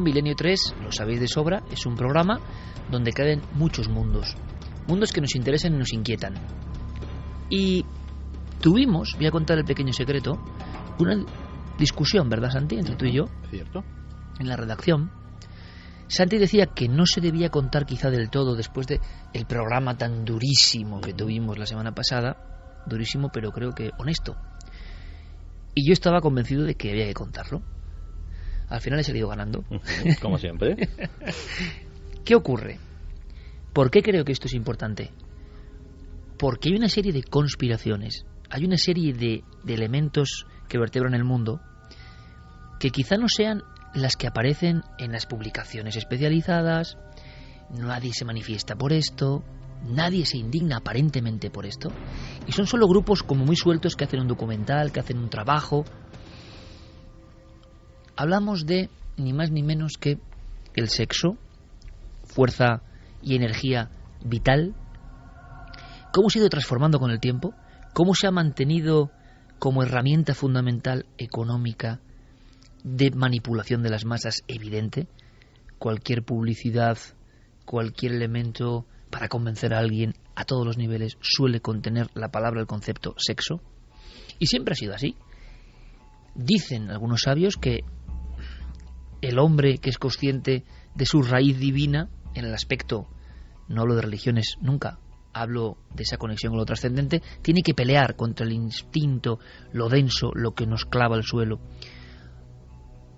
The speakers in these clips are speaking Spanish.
Milenio 3, lo sabéis de sobra, es un programa donde caben muchos mundos. Mundos que nos interesan y nos inquietan. Y tuvimos, voy a contar el pequeño secreto, una discusión, ¿verdad, Santi?, entre tú y yo. Cierto. En la redacción. Santi decía que no se debía contar quizá del todo después de el programa tan durísimo que tuvimos la semana pasada. Durísimo, pero creo que honesto. Y yo estaba convencido de que había que contarlo. Al final he salido ganando. Como siempre. ¿Qué ocurre? ¿Por qué creo que esto es importante? Porque hay una serie de conspiraciones, hay una serie de elementos que vertebran el mundo que quizá no sean las que aparecen en las publicaciones especializadas. Nadie se manifiesta por esto, nadie se indigna aparentemente por esto, y son solo grupos como muy sueltos que hacen un documental, que hacen un trabajo. Hablamos de ni más ni menos que el sexo, fuerza y energía vital, cómo se ha ido transformando con el tiempo, cómo se ha mantenido como herramienta fundamental económica de manipulación de las masas evidente. Cualquier publicidad, cualquier elemento para convencer a alguien a todos los niveles suele contener la palabra, el concepto sexo, y siempre ha sido así. Dicen algunos sabios que el hombre que es consciente de su raíz divina, en el aspecto, no hablo de religiones nunca, hablo de esa conexión con lo trascendente, tiene que pelear contra el instinto, lo denso, lo que nos clava al suelo.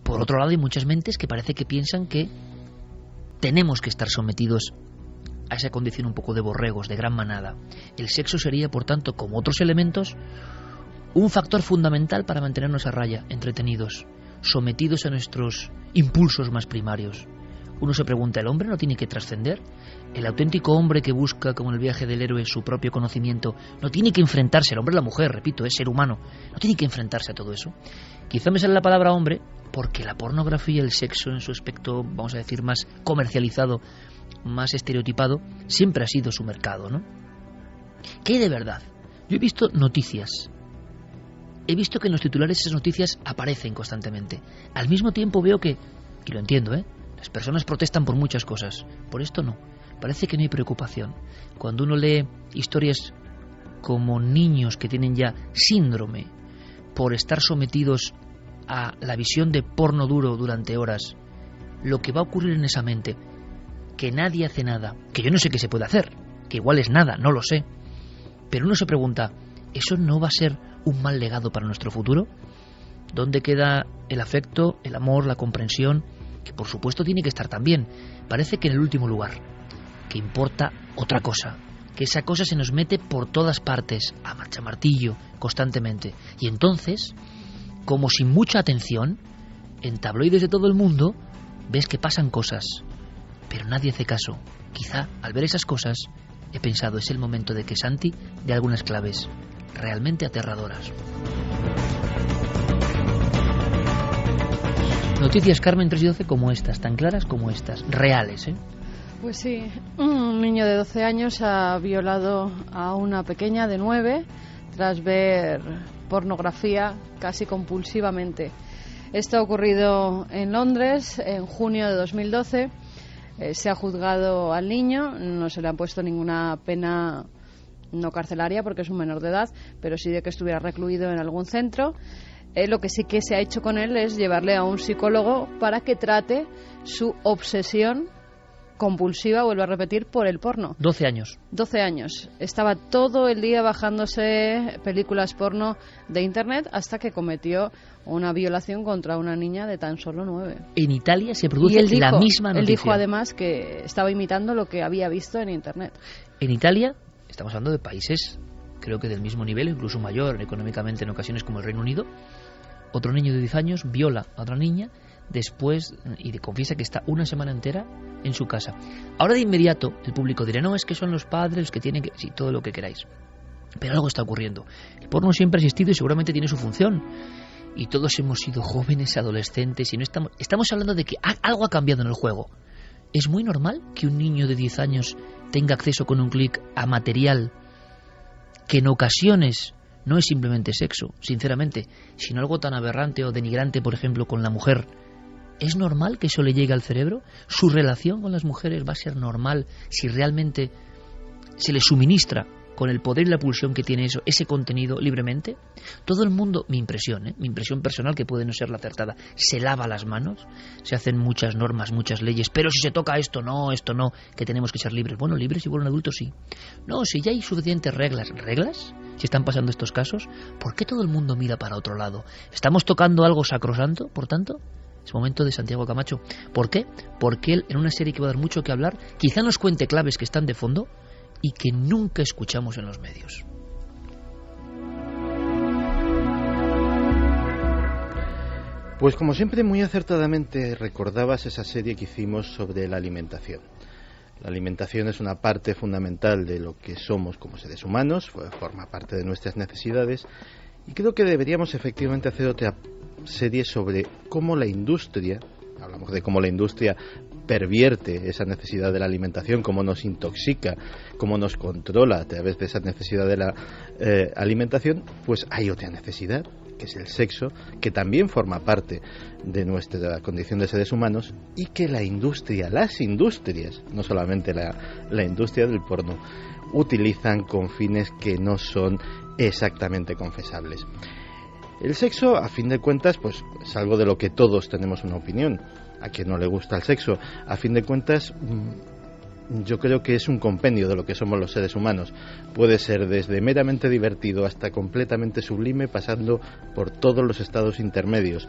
Por otro lado, hay muchas mentes que parece que piensan que tenemos que estar sometidos a esa condición un poco de borregos, de gran manada. El sexo sería, por tanto, como otros elementos, un factor fundamental para mantenernos a raya, entretenidos, sometidos a nuestros impulsos más primarios. Uno se pregunta, ¿el hombre no tiene que trascender? ¿El auténtico hombre que busca, como en el viaje del héroe, su propio conocimiento, no tiene que enfrentarse, el hombre y la mujer, repito, es ser humano, no tiene que enfrentarse a todo eso? Quizá me sale la palabra hombre porque la pornografía, el sexo en su aspecto, vamos a decir, más comercializado, más estereotipado, siempre ha sido su mercado, ¿no? ¿Qué hay de verdad? Yo he visto noticias. He visto que en los titulares esas noticias aparecen constantemente. Al mismo tiempo veo que, y lo entiendo, las personas protestan por muchas cosas. Por esto no. Parece que no hay preocupación. Cuando uno lee historias como niños que tienen ya síndrome por estar sometidos a la visión de porno duro durante horas, lo que va a ocurrir en esa mente, que nadie hace nada, que yo no sé qué se puede hacer, que igual es nada, no lo sé, pero uno se pregunta, ¿eso no va a ser un mal legado para nuestro futuro? ¿Dónde queda el afecto, el amor, la comprensión? Que por supuesto tiene que estar también. Parece que en el último lugar, que importa otra cosa, que esa cosa se nos mete por todas partes, a martillo, constantemente. Y entonces, como sin mucha atención, en tabloides de todo el mundo, ves que pasan cosas, pero nadie hace caso. Quizá, al ver esas cosas, he pensado, es el momento de que Santi dé algunas claves realmente aterradoras. Noticias, Carmen, 3 y 12 como estas, tan claras como estas, reales, ¿eh? Pues sí, un niño de 12 años ha violado a una pequeña de 9 tras ver pornografía casi compulsivamente. Esto ha ocurrido en Londres en junio de 2012. Se ha juzgado al niño, no se le ha puesto ninguna pena no carcelaria porque es un menor de edad, pero sí de que estuviera recluido en algún centro. Lo que sí que se ha hecho con él es llevarle a un psicólogo para que trate su obsesión compulsiva, vuelvo a repetir, por el porno. 12 años. 12 años. Estaba todo el día bajándose películas porno de internet hasta que cometió una violación contra una niña de tan solo 9. En Italia se produce la misma noticia. Él dijo además que estaba imitando lo que había visto en internet. En Italia, estamos hablando de países, creo que del mismo nivel, incluso mayor económicamente en ocasiones como el Reino Unido, otro niño de 10 años viola a otra niña después y confiesa que está una semana entera en su casa. Ahora de inmediato el público dirá, no, es que son los padres los que tienen que... Sí, todo lo que queráis. Pero algo está ocurriendo. El porno siempre ha existido y seguramente tiene su función. Y todos hemos sido jóvenes, adolescentes, y no estamos hablando de que algo ha cambiado en el juego. ¿Es muy normal que un niño de 10 años tenga acceso con un clic a material que en ocasiones no es simplemente sexo, sinceramente, sino algo tan aberrante o denigrante, por ejemplo, con la mujer, ¿Es normal que eso le llegue al cerebro? ¿Su relación con las mujeres va a ser normal si realmente se le suministra con el poder y la pulsión que tiene eso, ese contenido libremente? Todo el mundo, mi impresión personal, que puede no ser la acertada, se lava las manos, se hacen muchas normas, muchas leyes, pero si se toca esto no, que tenemos que ser libres. Bueno, libres y por un adulto sí. No, si ya hay suficientes reglas. ¿Reglas? Si están pasando estos casos, ¿por qué todo el mundo mira para otro lado? ¿Estamos tocando algo sacrosanto, por tanto? Es momento de Santiago Camacho. ¿Por qué? Porque él, en una serie que va a dar mucho que hablar, quizá nos cuente claves que están de fondo y que nunca escuchamos en los medios. Pues como siempre, muy acertadamente recordabas esa serie que hicimos sobre la alimentación. La alimentación es una parte fundamental de lo que somos como seres humanos, forma parte de nuestras necesidades, y creo que deberíamos efectivamente hacer otra serie sobre cómo la industria, hablamos de cómo la industria pervierte esa necesidad de la alimentación, cómo nos intoxica, cómo nos controla a través de esa necesidad de la alimentación. Pues hay otra necesidad, que es el sexo, que también forma parte de nuestra condición de seres humanos, y que la industria, las industrias, no solamente la industria del porno, utilizan con fines que no son exactamente confesables. El sexo, a fin de cuentas, pues es algo de lo que todos tenemos una opinión. A quien no le gusta el sexo, a fin de cuentas, yo creo que es un compendio de lo que somos los seres humanos. Puede ser desde meramente divertido hasta completamente sublime, pasando por todos los estados intermedios.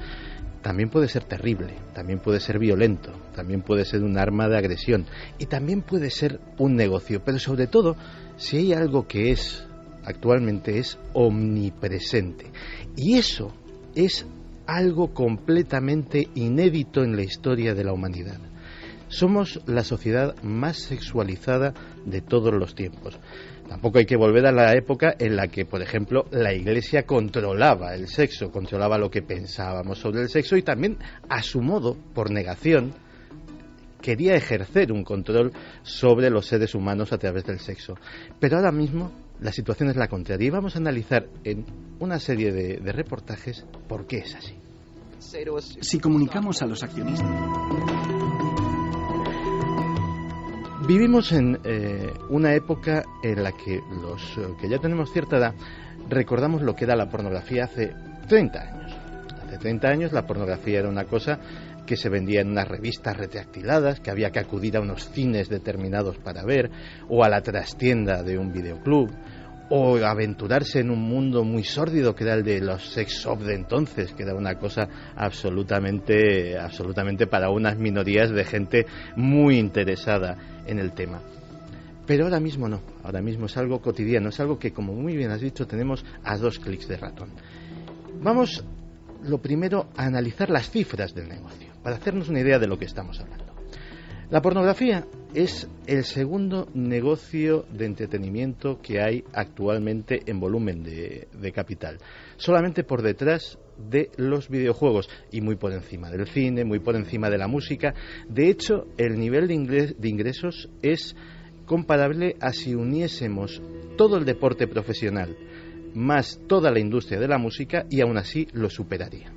También puede ser terrible, también puede ser violento, también puede ser un arma de agresión y también puede ser un negocio. Pero sobre todo, si hay algo que es actualmente, es omnipresente. Y eso es algo completamente inédito en la historia de la humanidad. Somos la sociedad más sexualizada de todos los tiempos. Tampoco hay que volver a la época en la que, por ejemplo, la Iglesia controlaba el sexo, controlaba lo que pensábamos sobre el sexo y también, a su modo, por negación, quería ejercer un control sobre los seres humanos a través del sexo. Pero ahora mismo la situación es la contraria y vamos a analizar en una serie de reportajes por qué es así. Si comunicamos a los accionistas. Vivimos en una época en la que los que ya tenemos cierta edad recordamos lo que era la pornografía hace 30 años. Hace 30 años la pornografía era una cosa que se vendía en unas revistas retractiladas, que había que acudir a unos cines determinados para ver, o a la trastienda de un videoclub, o aventurarse en un mundo muy sórdido que era el de los sex shop de entonces, que era una cosa absolutamente para unas minorías de gente muy interesada en el tema. Pero ahora mismo no, ahora mismo es algo cotidiano, es algo que, como muy bien has dicho, tenemos a 2 clics de ratón. Vamos, lo primero, a analizar las cifras del negocio, para hacernos una idea de lo que estamos hablando. La pornografía es el segundo negocio de entretenimiento que hay actualmente en volumen de capital, solamente por detrás de los videojuegos y muy por encima del cine, muy por encima de la música. De hecho, el nivel de ingresos es comparable a si uniésemos todo el deporte profesional más toda la industria de la música, y aún así lo superaría.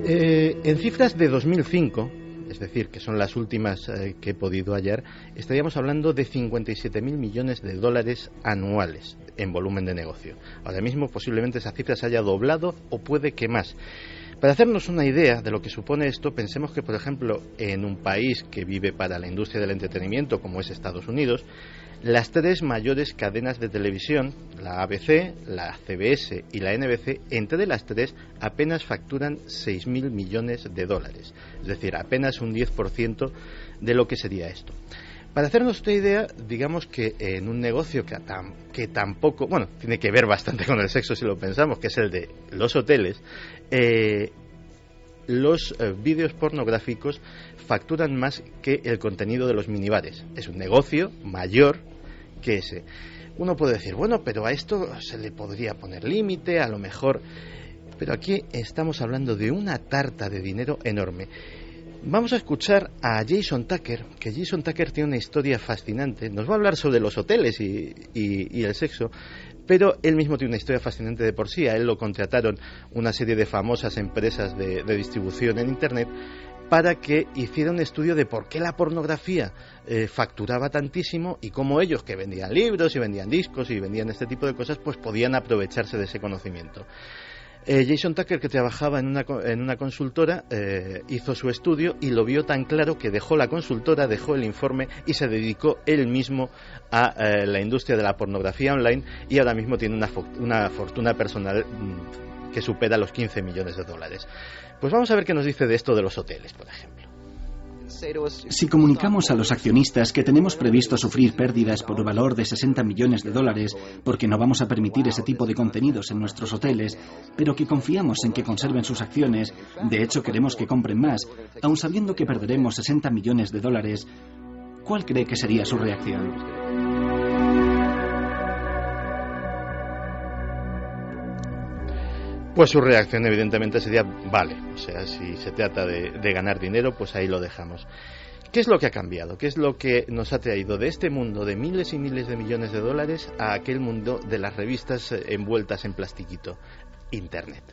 En cifras de 2005, es decir, que son las últimas que he podido hallar, estaríamos hablando de 57.000 millones de dólares anuales en volumen de negocio. Ahora mismo posiblemente esa cifra se haya doblado o puede que más. Para hacernos una idea de lo que supone esto, pensemos que, por ejemplo, en un país que vive para la industria del entretenimiento, como es Estados Unidos, las 3 mayores cadenas de televisión, la ABC, la CBS y la NBC, entre las 3 apenas facturan 6.000 millones de dólares, es decir, apenas un 10% de lo que sería esto. Para hacernos esta idea, digamos que en un negocio que tampoco, bueno, tiene que ver bastante con el sexo si lo pensamos, que es el de los hoteles, los vídeos pornográficos facturan más que el contenido de los minibares. Es un negocio mayor que ese. Uno puede decir, bueno, pero a esto se le podría poner límite, a lo mejor, pero aquí estamos hablando de una tarta de dinero enorme. Vamos a escuchar a Jason Tucker, que Jason Tucker tiene una historia fascinante. Nos va a hablar sobre los hoteles y el sexo, pero él mismo tiene una historia fascinante de por sí. A él lo contrataron una serie de famosas empresas de distribución en Internet para que hiciera un estudio de por qué la pornografía facturaba tantísimo y cómo ellos, que vendían libros y vendían discos y vendían este tipo de cosas, pues podían aprovecharse de ese conocimiento. Jason Tucker, que trabajaba en una consultora, hizo su estudio y lo vio tan claro que dejó la consultora, dejó el informe y se dedicó él mismo a la industria de la pornografía online, y ahora mismo tiene una fortuna personal que supera los 15 millones de dólares. Pues vamos a ver qué nos dice de esto de los hoteles, por ejemplo. Si comunicamos a los accionistas que tenemos previsto sufrir pérdidas por valor de 60 millones de dólares porque no vamos a permitir ese tipo de contenidos en nuestros hoteles, pero que confiamos en que conserven sus acciones, de hecho queremos que compren más, aun sabiendo que perderemos 60 millones de dólares, ¿cuál cree que sería su reacción? Pues su reacción evidentemente sería vale, o sea, si se trata de ganar dinero, pues ahí lo dejamos. ¿Qué es lo que ha cambiado? ¿Qué es lo que nos ha traído de este mundo de miles y miles de millones de dólares a aquel mundo de las revistas envueltas en plastiquito? Internet.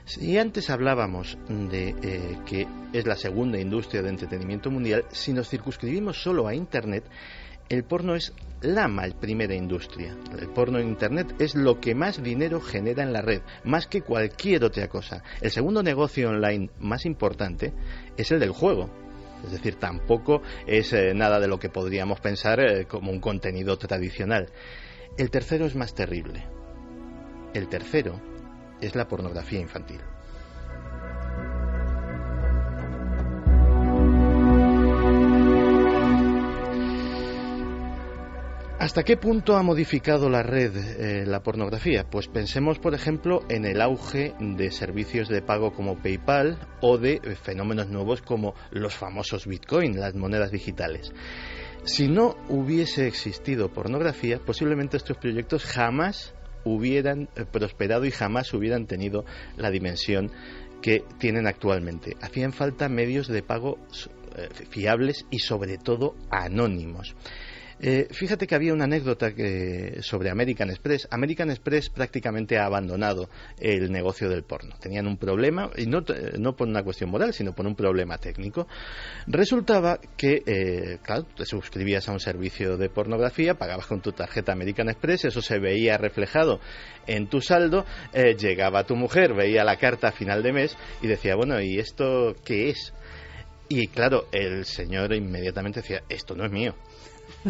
Si antes hablábamos de que es la segunda industria de entretenimiento mundial, si nos circunscribimos solo a Internet, el porno es la primera industria. El porno en Internet es lo que más dinero genera en la red, más que cualquier otra cosa. El segundo negocio online más importante es el del juego. Es decir, tampoco es nada de lo que podríamos pensar como un contenido tradicional. El tercero es más terrible. El tercero es la pornografía infantil. ¿Hasta qué punto ha modificado la red la pornografía? Pues pensemos, por ejemplo, en el auge de servicios de pago como PayPal o de fenómenos nuevos como los famosos Bitcoin, las monedas digitales. Si no hubiese existido pornografía, posiblemente estos proyectos jamás hubieran prosperado y jamás hubieran tenido la dimensión que tienen actualmente. Hacían falta medios de pago fiables y sobre todo anónimos. Fíjate que había una anécdota sobre American Express. American Express prácticamente ha abandonado el negocio del porno. Tenían un problema, y no por una cuestión moral, sino por un problema técnico. Resultaba que, claro, te suscribías a un servicio de pornografía, pagabas con tu tarjeta American Express, eso se veía reflejado en tu saldo, llegaba tu mujer, veía la carta a final de mes y decía, bueno, ¿y esto qué es? Y claro, el señor inmediatamente decía, esto no es mío.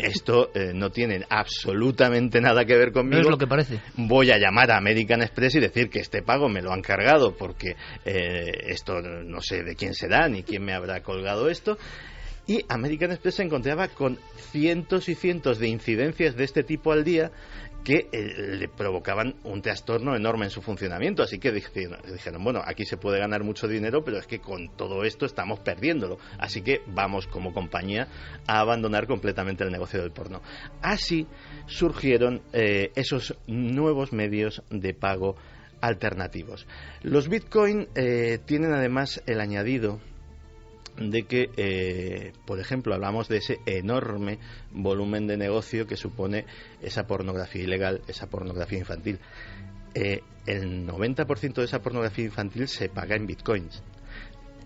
Esto no tiene absolutamente nada que ver conmigo. No es lo que parece. Voy a llamar a American Express y decir que este pago me lo han cargado porque esto no sé de quién será ni quién me habrá colgado esto. Y American Express se encontraba con cientos y cientos de incidencias de este tipo al día que le provocaban un trastorno enorme en su funcionamiento. Así que dijeron, bueno, aquí se puede ganar mucho dinero, pero es que con todo esto estamos perdiéndolo. Así que vamos como compañía a abandonar completamente el negocio del porno. Así surgieron esos nuevos medios de pago alternativos. Los Bitcoin tienen además el añadido de que, por ejemplo, hablamos de ese enorme volumen de negocio que supone esa pornografía ilegal, esa pornografía infantil. El 90% de esa pornografía infantil se paga en bitcoins.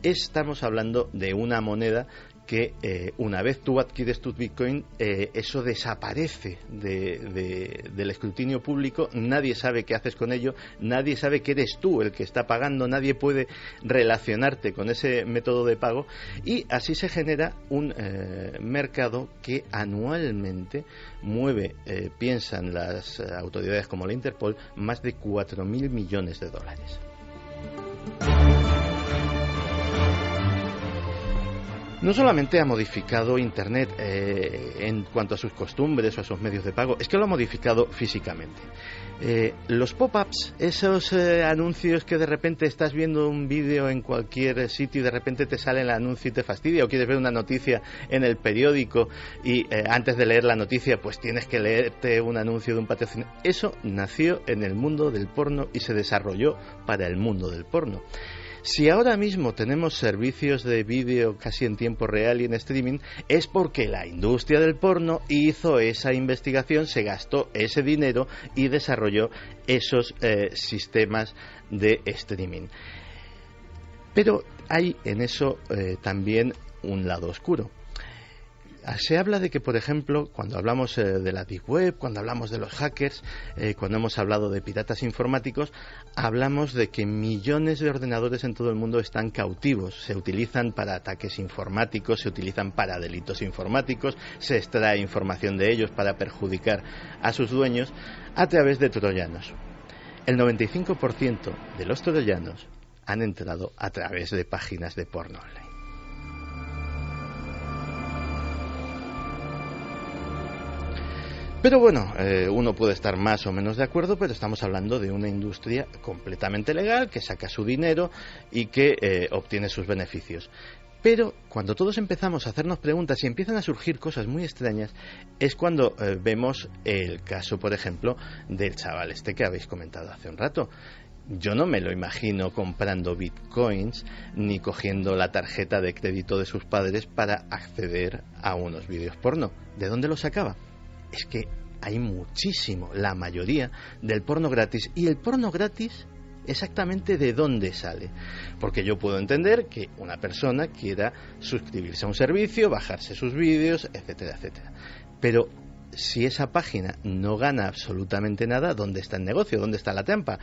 Estamos hablando de una moneda que una vez tú adquieres tu Bitcoin, eso desaparece del escrutinio público, nadie sabe qué haces con ello, nadie sabe que eres tú el que está pagando, nadie puede relacionarte con ese método de pago, y así se genera un mercado que anualmente mueve, piensan las autoridades como la Interpol, más de 4.000 millones de dólares. No solamente ha modificado Internet en cuanto a sus costumbres o a sus medios de pago, es que lo ha modificado físicamente. Los pop-ups, esos anuncios que de repente estás viendo un vídeo en cualquier sitio y de repente te sale el anuncio y te fastidia, o quieres ver una noticia en el periódico y antes de leer la noticia pues tienes que leerte un anuncio de un patrocinador. Eso nació en el mundo del porno y se desarrolló para el mundo del porno. Si ahora mismo tenemos servicios de vídeo casi en tiempo real y en streaming, es porque la industria del porno hizo esa investigación, se gastó ese dinero y desarrolló esos sistemas de streaming. Pero hay en eso también un lado oscuro. Se habla de que, por ejemplo, cuando hablamos de la Deep Web, cuando hablamos de los hackers, cuando hemos hablado de piratas informáticos, hablamos de que millones de ordenadores en todo el mundo están cautivos, se utilizan para ataques informáticos, se utilizan para delitos informáticos, se extrae información de ellos para perjudicar a sus dueños a través de troyanos. El 95% de los troyanos han entrado a través de páginas de porno online. Pero bueno, uno puede estar más o menos de acuerdo, pero estamos hablando de una industria completamente legal que saca su dinero y que obtiene sus beneficios. Pero cuando todos empezamos a hacernos preguntas y empiezan a surgir cosas muy extrañas, es cuando vemos el caso, por ejemplo, del chaval este que habéis comentado hace un rato. Yo no me lo imagino comprando bitcoins ni cogiendo la tarjeta de crédito de sus padres para acceder a unos vídeos porno. ¿De dónde lo sacaba? Es que hay muchísimo, la mayoría, del porno gratis. Y el porno gratis, exactamente de dónde sale. Porque yo puedo entender que una persona quiera suscribirse a un servicio, bajarse sus vídeos, etcétera, etcétera. Pero si esa página no gana absolutamente nada, ¿dónde está el negocio? ¿Dónde está la trampa?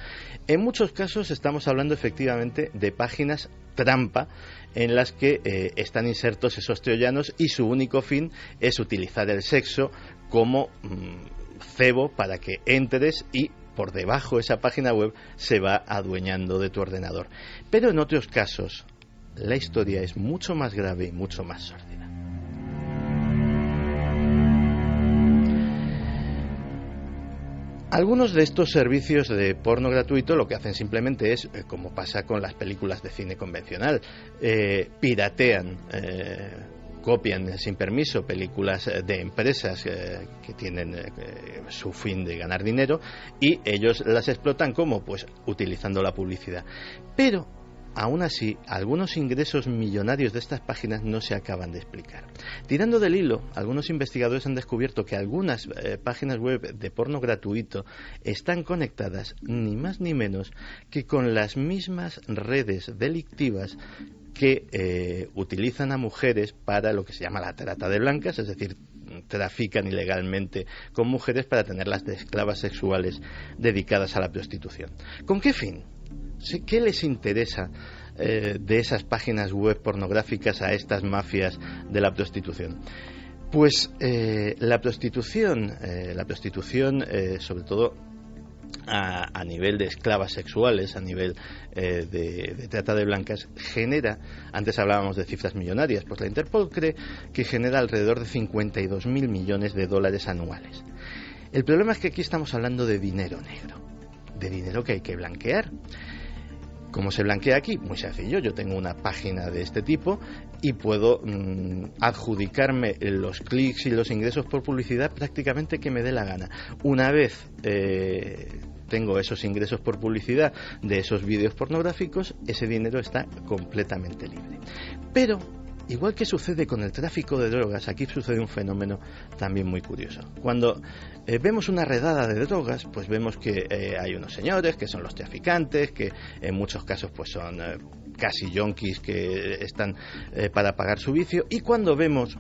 En muchos casos estamos hablando efectivamente de páginas trampa en las que están insertos esos troyanos y su único fin es utilizar el sexo como cebo para que entres y por debajo esa página web se va adueñando de tu ordenador. Pero en otros casos la historia es mucho más grave y mucho más sórdida. Algunos de estos servicios de porno gratuito lo que hacen simplemente es, como pasa con las películas de cine convencional, piratean, copian sin permiso películas de empresas que tienen su fin de ganar dinero y ellos las explotan como, pues utilizando la publicidad. Pero aún así, algunos ingresos millonarios de estas páginas no se acaban de explicar. Tirando del hilo, algunos investigadores han descubierto que algunas páginas web de porno gratuito están conectadas ni más ni menos que con las mismas redes delictivas que utilizan a mujeres para lo que se llama la trata de blancas, es decir, trafican ilegalmente con mujeres para tenerlas de esclavas sexuales dedicadas a la prostitución. ¿Con qué fin? ¿Qué les interesa de esas páginas web pornográficas a estas mafias de la prostitución? Pues la prostitución sobre todo a nivel de esclavas sexuales, a nivel de trata de blancas, genera, antes hablábamos de cifras millonarias, pues la Interpol cree que genera alrededor de 52.000 millones de dólares anuales. El problema es que aquí estamos hablando de dinero negro, de dinero que hay que blanquear. ¿Cómo se blanquea aquí? Muy sencillo, yo tengo una página de este tipo y puedo adjudicarme los clics y los ingresos por publicidad prácticamente que me dé la gana. Una vez tengo esos ingresos por publicidad de esos vídeos pornográficos, ese dinero está completamente libre. Pero igual que sucede con el tráfico de drogas, aquí sucede un fenómeno también muy curioso. Cuando vemos una redada de drogas, pues vemos que hay unos señores que son los traficantes, que en muchos casos pues son casi yonkis que están para pagar su vicio, y cuando vemos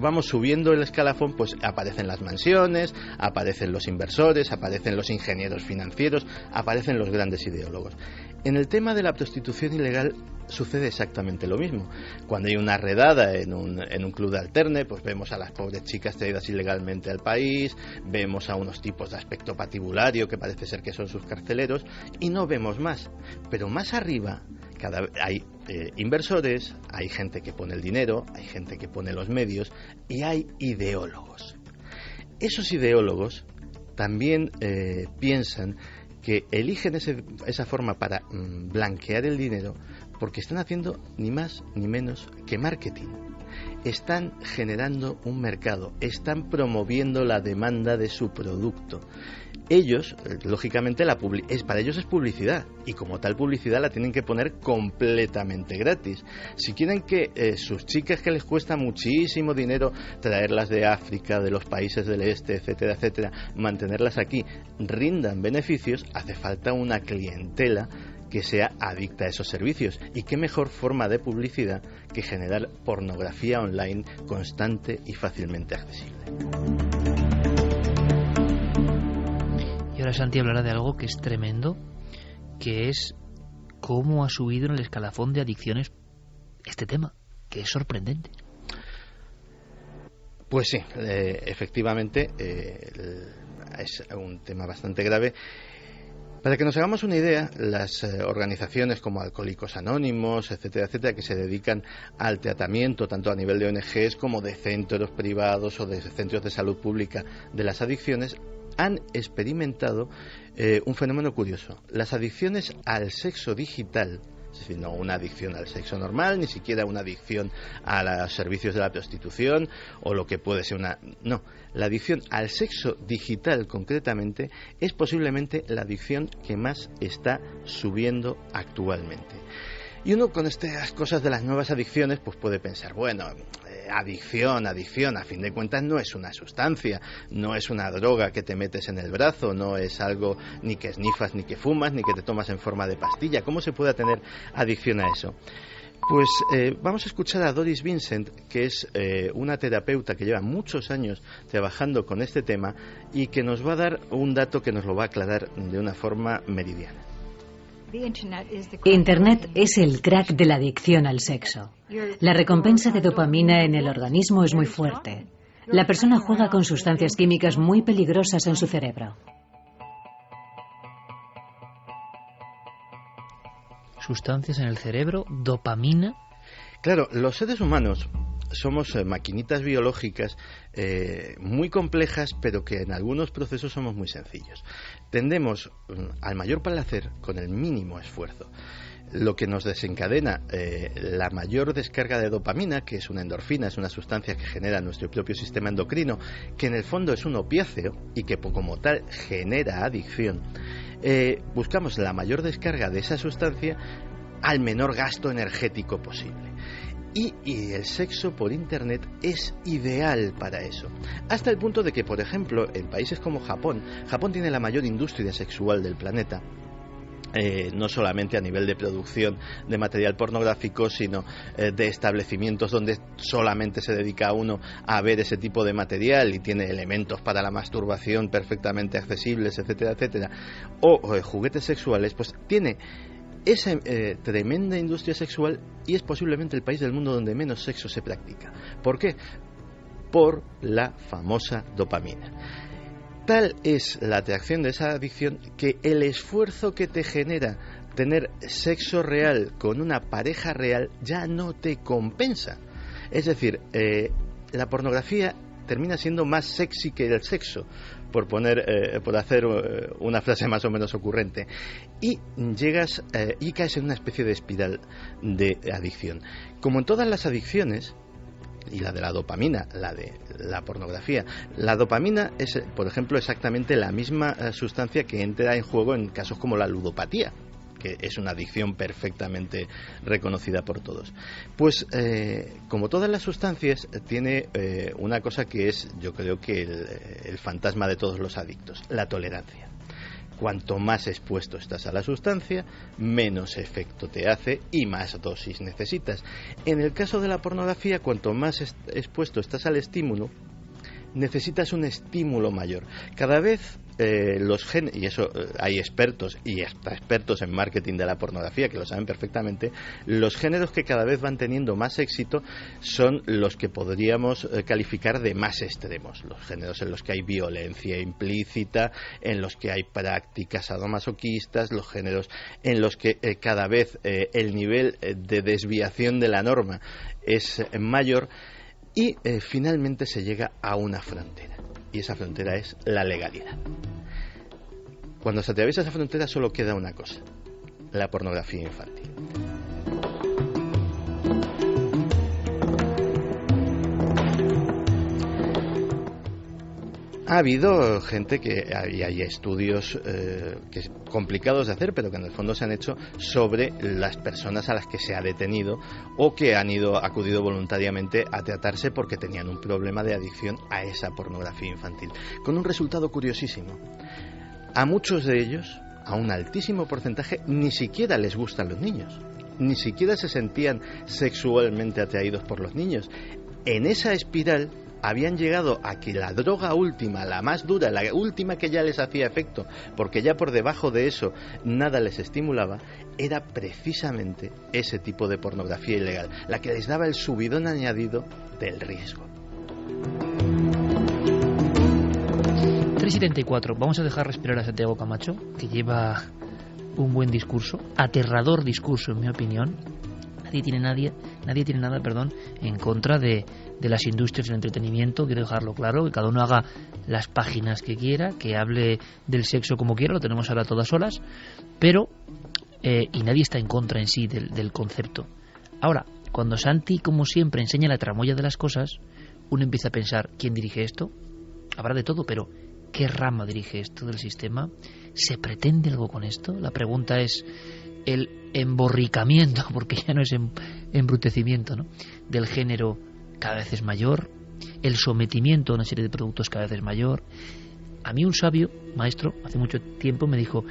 vamos subiendo el escalafón, pues aparecen las mansiones, aparecen los inversores, aparecen los ingenieros financieros, aparecen los grandes ideólogos. En el tema de la prostitución ilegal sucede exactamente lo mismo. Cuando hay una redada en un club de alterne, pues vemos a las pobres chicas traídas ilegalmente al país, vemos a unos tipos de aspecto patibulario que parece ser que son sus carceleros y no vemos más. Pero más arriba hay inversores, hay gente que pone el dinero, hay gente que pone los medios y hay ideólogos. Esos ideólogos también piensan que eligen esa forma para blanquear el dinero porque están haciendo ni más ni menos que marketing. Están generando un mercado, están promoviendo la demanda de su producto. ellos, lógicamente, para ellos es publicidad, y como tal publicidad la tienen que poner completamente gratis. Si quieren que sus chicas, que les cuesta muchísimo dinero traerlas de África, de los países del este, etcétera, etcétera, mantenerlas aquí, rindan beneficios, hace falta una clientela que sea adicta a esos servicios. Y qué mejor forma de publicidad que generar pornografía online constante y fácilmente accesible. Y ahora Santi hablará de algo que es tremendo, que es cómo ha subido en el escalafón de adicciones este tema, que es sorprendente. Pues sí, efectivamente es un tema bastante grave. Para que nos hagamos una idea, las organizaciones como Alcohólicos Anónimos, etcétera, etcétera, que se dedican al tratamiento tanto a nivel de ONGs como de centros privados o de centros de salud pública de las adicciones, han experimentado un fenómeno curioso. Las adicciones al sexo digital, es decir, no una adicción al sexo normal, ni siquiera una adicción a los servicios de la prostitución o lo que puede ser una... No, la adicción al sexo digital concretamente es posiblemente la adicción que más está subiendo actualmente. Y uno con estas cosas de las nuevas adicciones pues puede pensar, bueno, adicción, a fin de cuentas no es una sustancia, no es una droga que te metes en el brazo, no es algo ni que snifas, ni que fumas, ni que te tomas en forma de pastilla. ¿Cómo se puede tener adicción a eso? Pues vamos a escuchar a Doris Vincent, que es una terapeuta que lleva muchos años trabajando con este tema y que nos va a dar un dato que nos lo va a aclarar de una forma meridiana. Internet es el crack de la adicción al sexo. La recompensa de dopamina en el organismo es muy fuerte. La persona juega con sustancias químicas muy peligrosas en su cerebro. Sustancias en el cerebro, dopamina. Claro, los seres humanos somos maquinitas biológicas muy complejas, pero que en algunos procesos somos muy sencillos. Tendemos al mayor placer con el mínimo esfuerzo. Lo que nos desencadena la mayor descarga de dopamina, que es una endorfina, es una sustancia que genera nuestro propio sistema endocrino, que en el fondo es un opiáceo y que como tal genera adicción. Buscamos la mayor descarga de esa sustancia al menor gasto energético posible. Y el sexo por Internet es ideal para eso. Hasta el punto de que, por ejemplo, en países como Japón tiene la mayor industria sexual del planeta. No solamente a nivel de producción de material pornográfico, sino de establecimientos donde solamente se dedica a uno a ver ese tipo de material y tiene elementos para la masturbación perfectamente accesibles, etcétera, etcétera, o juguetes sexuales, pues tiene esa tremenda industria sexual y es posiblemente el país del mundo donde menos sexo se practica. ¿Por qué? Por la famosa dopamina. Tal es la atracción de esa adicción que el esfuerzo que te genera tener sexo real con una pareja real ya no te compensa. Es decir, la pornografía termina siendo más sexy que el sexo, por hacer una frase más o menos ocurrente, y llegas y caes en una especie de espiral de adicción. Como en todas las adicciones, y la de la dopamina, la de la pornografía, la dopamina es, por ejemplo, exactamente la misma sustancia que entra en juego en casos como la ludopatía, que es una adicción perfectamente reconocida por todos. Pues como todas las sustancias tiene una cosa que es, yo creo que el fantasma de todos los adictos, la tolerancia. Cuanto más expuesto estás a la sustancia, menos efecto te hace y más dosis necesitas. En el caso de la pornografía, cuanto más expuesto estás al estímulo, necesitas un estímulo mayor. Cada vez y eso hay expertos y hasta expertos en marketing de la pornografía que lo saben perfectamente, los géneros que cada vez van teniendo más éxito son los que podríamos calificar de más extremos, los géneros en los que hay violencia implícita, en los que hay prácticas sadomasoquistas, los géneros en los que cada vez el nivel de desviación de la norma es mayor y finalmente se llega a una frontera. Y esa frontera es la legalidad. Cuando se atraviesa esa frontera solo queda una cosa: la pornografía infantil. Ha habido gente y hay estudios complicados de hacer, pero que en el fondo se han hecho sobre las personas a las que se ha detenido o que han acudido voluntariamente a tratarse porque tenían un problema de adicción a esa pornografía infantil, con un resultado curiosísimo. A muchos de ellos, a un altísimo porcentaje, ni siquiera les gustan los niños, ni siquiera se sentían sexualmente atraídos por los niños. En esa espiral habían llegado a que la droga última, la más dura, la última que ya les hacía efecto, porque ya por debajo de eso nada les estimulaba, era precisamente ese tipo de pornografía ilegal, la que les daba el subidón añadido del riesgo. 3:74. Vamos a dejar respirar a Santiago Camacho, que lleva un buen discurso, aterrador discurso en mi opinión. Nadie tiene nada en contra de las industrias del entretenimiento. Quiero dejarlo claro, que cada uno haga las páginas que quiera, que hable del sexo como quiera, lo tenemos ahora a todas horas, pero y nadie está en contra en sí del concepto. Ahora, cuando Santi, como siempre, enseña la tramoya de las cosas, uno empieza a pensar, ¿quién dirige esto? Habrá de todo, pero ¿qué rama dirige esto del sistema? ¿Se pretende algo con esto? La pregunta es el emborricamiento, porque ya no es embrutecimiento, ¿no?, del género cada vez es mayor, el sometimiento a una serie de productos cada vez es mayor. A mí un sabio maestro hace mucho tiempo me dijo,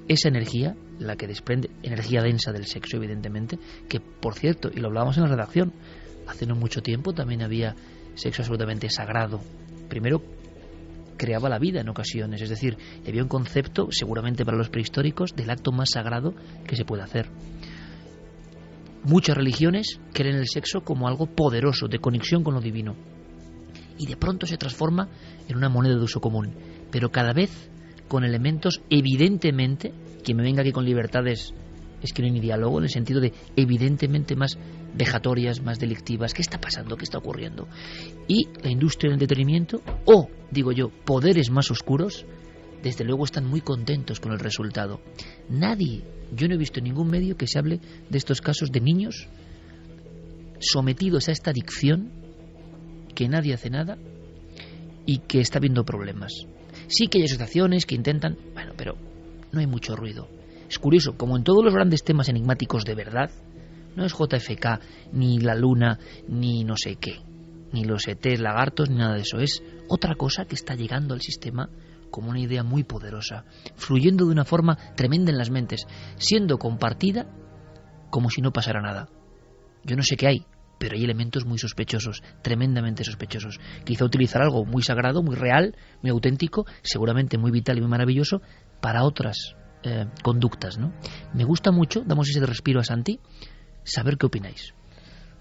esa energía, la que desprende, energía densa del sexo evidentemente, que por cierto, y lo hablábamos en la redacción, hace no mucho tiempo también había sexo absolutamente sagrado. Primero creaba la vida en ocasiones, es decir, había un concepto, seguramente para los prehistóricos, del acto más sagrado que se puede hacer. Muchas religiones creen el sexo como algo poderoso, de conexión con lo divino, y de pronto se transforma en una moneda de uso común, pero cada vez con elementos evidentemente, quien me venga aquí con libertades es que no hay ni diálogo, en el sentido de evidentemente más vejatorias, más delictivas. ¿Qué está pasando? ¿Qué está ocurriendo? Y la industria del entretenimiento, o, digo yo, poderes más oscuros, desde luego están muy contentos con el resultado. Nadie, yo no he visto en ningún medio que se hable de estos casos de niños sometidos a esta adicción, que nadie hace nada y que está habiendo problemas. Sí que hay asociaciones que intentan, bueno, pero no hay mucho ruido. Es curioso, como en todos los grandes temas enigmáticos de verdad, no es JFK, ni la luna, ni no sé qué, ni los ETs, lagartos, ni nada de eso. Es otra cosa que está llegando al sistema como una idea muy poderosa, fluyendo de una forma tremenda en las mentes, siendo compartida como si no pasara nada. Yo no sé qué hay, pero hay elementos muy sospechosos, tremendamente sospechosos. Quizá utilizar algo muy sagrado, muy real, muy auténtico, seguramente muy vital y muy maravilloso, para otras conductas, ¿no? Me gusta mucho, damos ese respiro a Santi, saber qué opináis.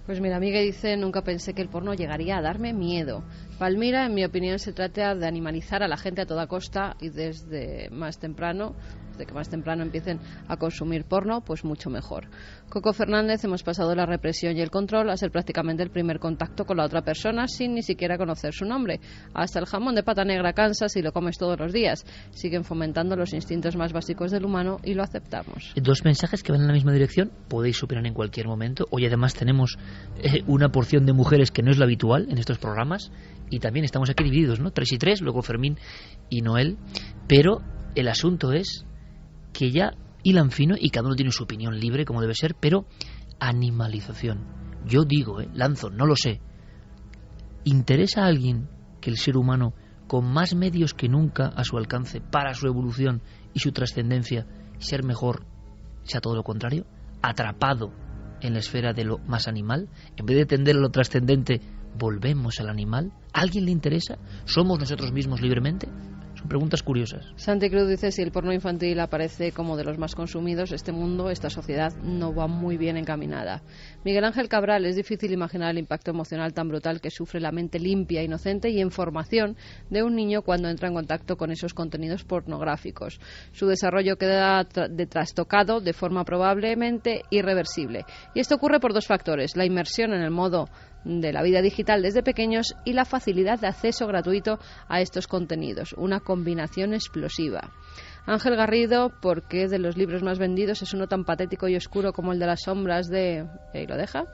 Pues mira, Miguel dice, nunca pensé que el porno llegaría a darme miedo. Palmira, en mi opinión, se trata de animalizar a la gente a toda costa y desde más temprano, de que más temprano empiecen a consumir porno, pues mucho mejor. Coco Fernández, hemos pasado la represión y el control a ser prácticamente el primer contacto con la otra persona sin ni siquiera conocer su nombre. Hasta el jamón de pata negra cansa si lo comes todos los días. Siguen fomentando los instintos más básicos del humano y lo aceptamos. Dos mensajes que van en la misma dirección, podéis opinar en cualquier momento. Hoy además tenemos una porción de mujeres que no es la habitual en estos programas y también estamos aquí divididos, ¿no? 3 y 3, luego Fermín y Noel, pero el asunto es que ya hilan fino y cada uno tiene su opinión libre como debe ser, pero animalización. Yo digo, lanzo, no lo sé. ¿Interesa a alguien que el ser humano, con más medios que nunca a su alcance para su evolución y su trascendencia, ser mejor, sea todo lo contrario? Atrapado en la esfera de lo más animal, en vez de tender a lo trascendente, volvemos al animal. ¿A alguien le interesa? ¿Somos nosotros mismos libremente? Son preguntas curiosas. Santi Cruz dice, si el porno infantil aparece como de los más consumidos, este mundo, esta sociedad no va muy bien encaminada. Miguel Ángel Cabral, es difícil imaginar el impacto emocional tan brutal que sufre la mente limpia, inocente y en formación de un niño cuando entra en contacto con esos contenidos pornográficos. Su desarrollo queda trastocado de forma probablemente irreversible. Y esto ocurre por dos factores: la inmersión en el modo de la vida digital desde pequeños y la facilidad de acceso gratuito a estos contenidos, una combinación explosiva. Ángel Garrido, ¿por qué de los libros más vendidos es uno tan patético y oscuro como el de las sombras de... ¿Y lo deja?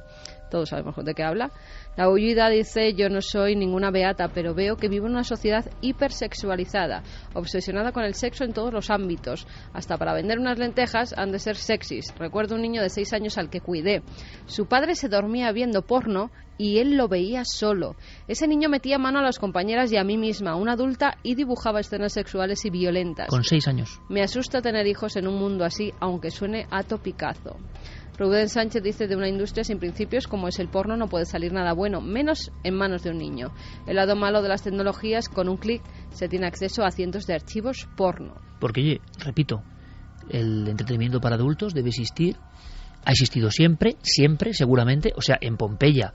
todos sabemos de qué habla. La huida dice: yo no soy ninguna beata, pero veo que vivo en una sociedad hipersexualizada, obsesionada con el sexo en todos los ámbitos. Hasta para vender unas lentejas han de ser sexys. Recuerdo un niño de 6 años al que cuidé. Su padre se dormía viendo porno y él lo veía solo. Ese niño metía mano a las compañeras y a mí misma, una adulta, y dibujaba escenas sexuales y violentas. Con 6 años. Me asusta tener hijos en un mundo así, aunque suene a topicazo. Rubén Sánchez dice: de una industria sin principios como es el porno no puede salir nada bueno, menos en manos de un niño. El lado malo de las tecnologías: con un clic se tiene acceso a cientos de archivos porno. Porque, oye, repito, el entretenimiento para adultos debe existir, ha existido siempre, seguramente. O sea, en Pompeya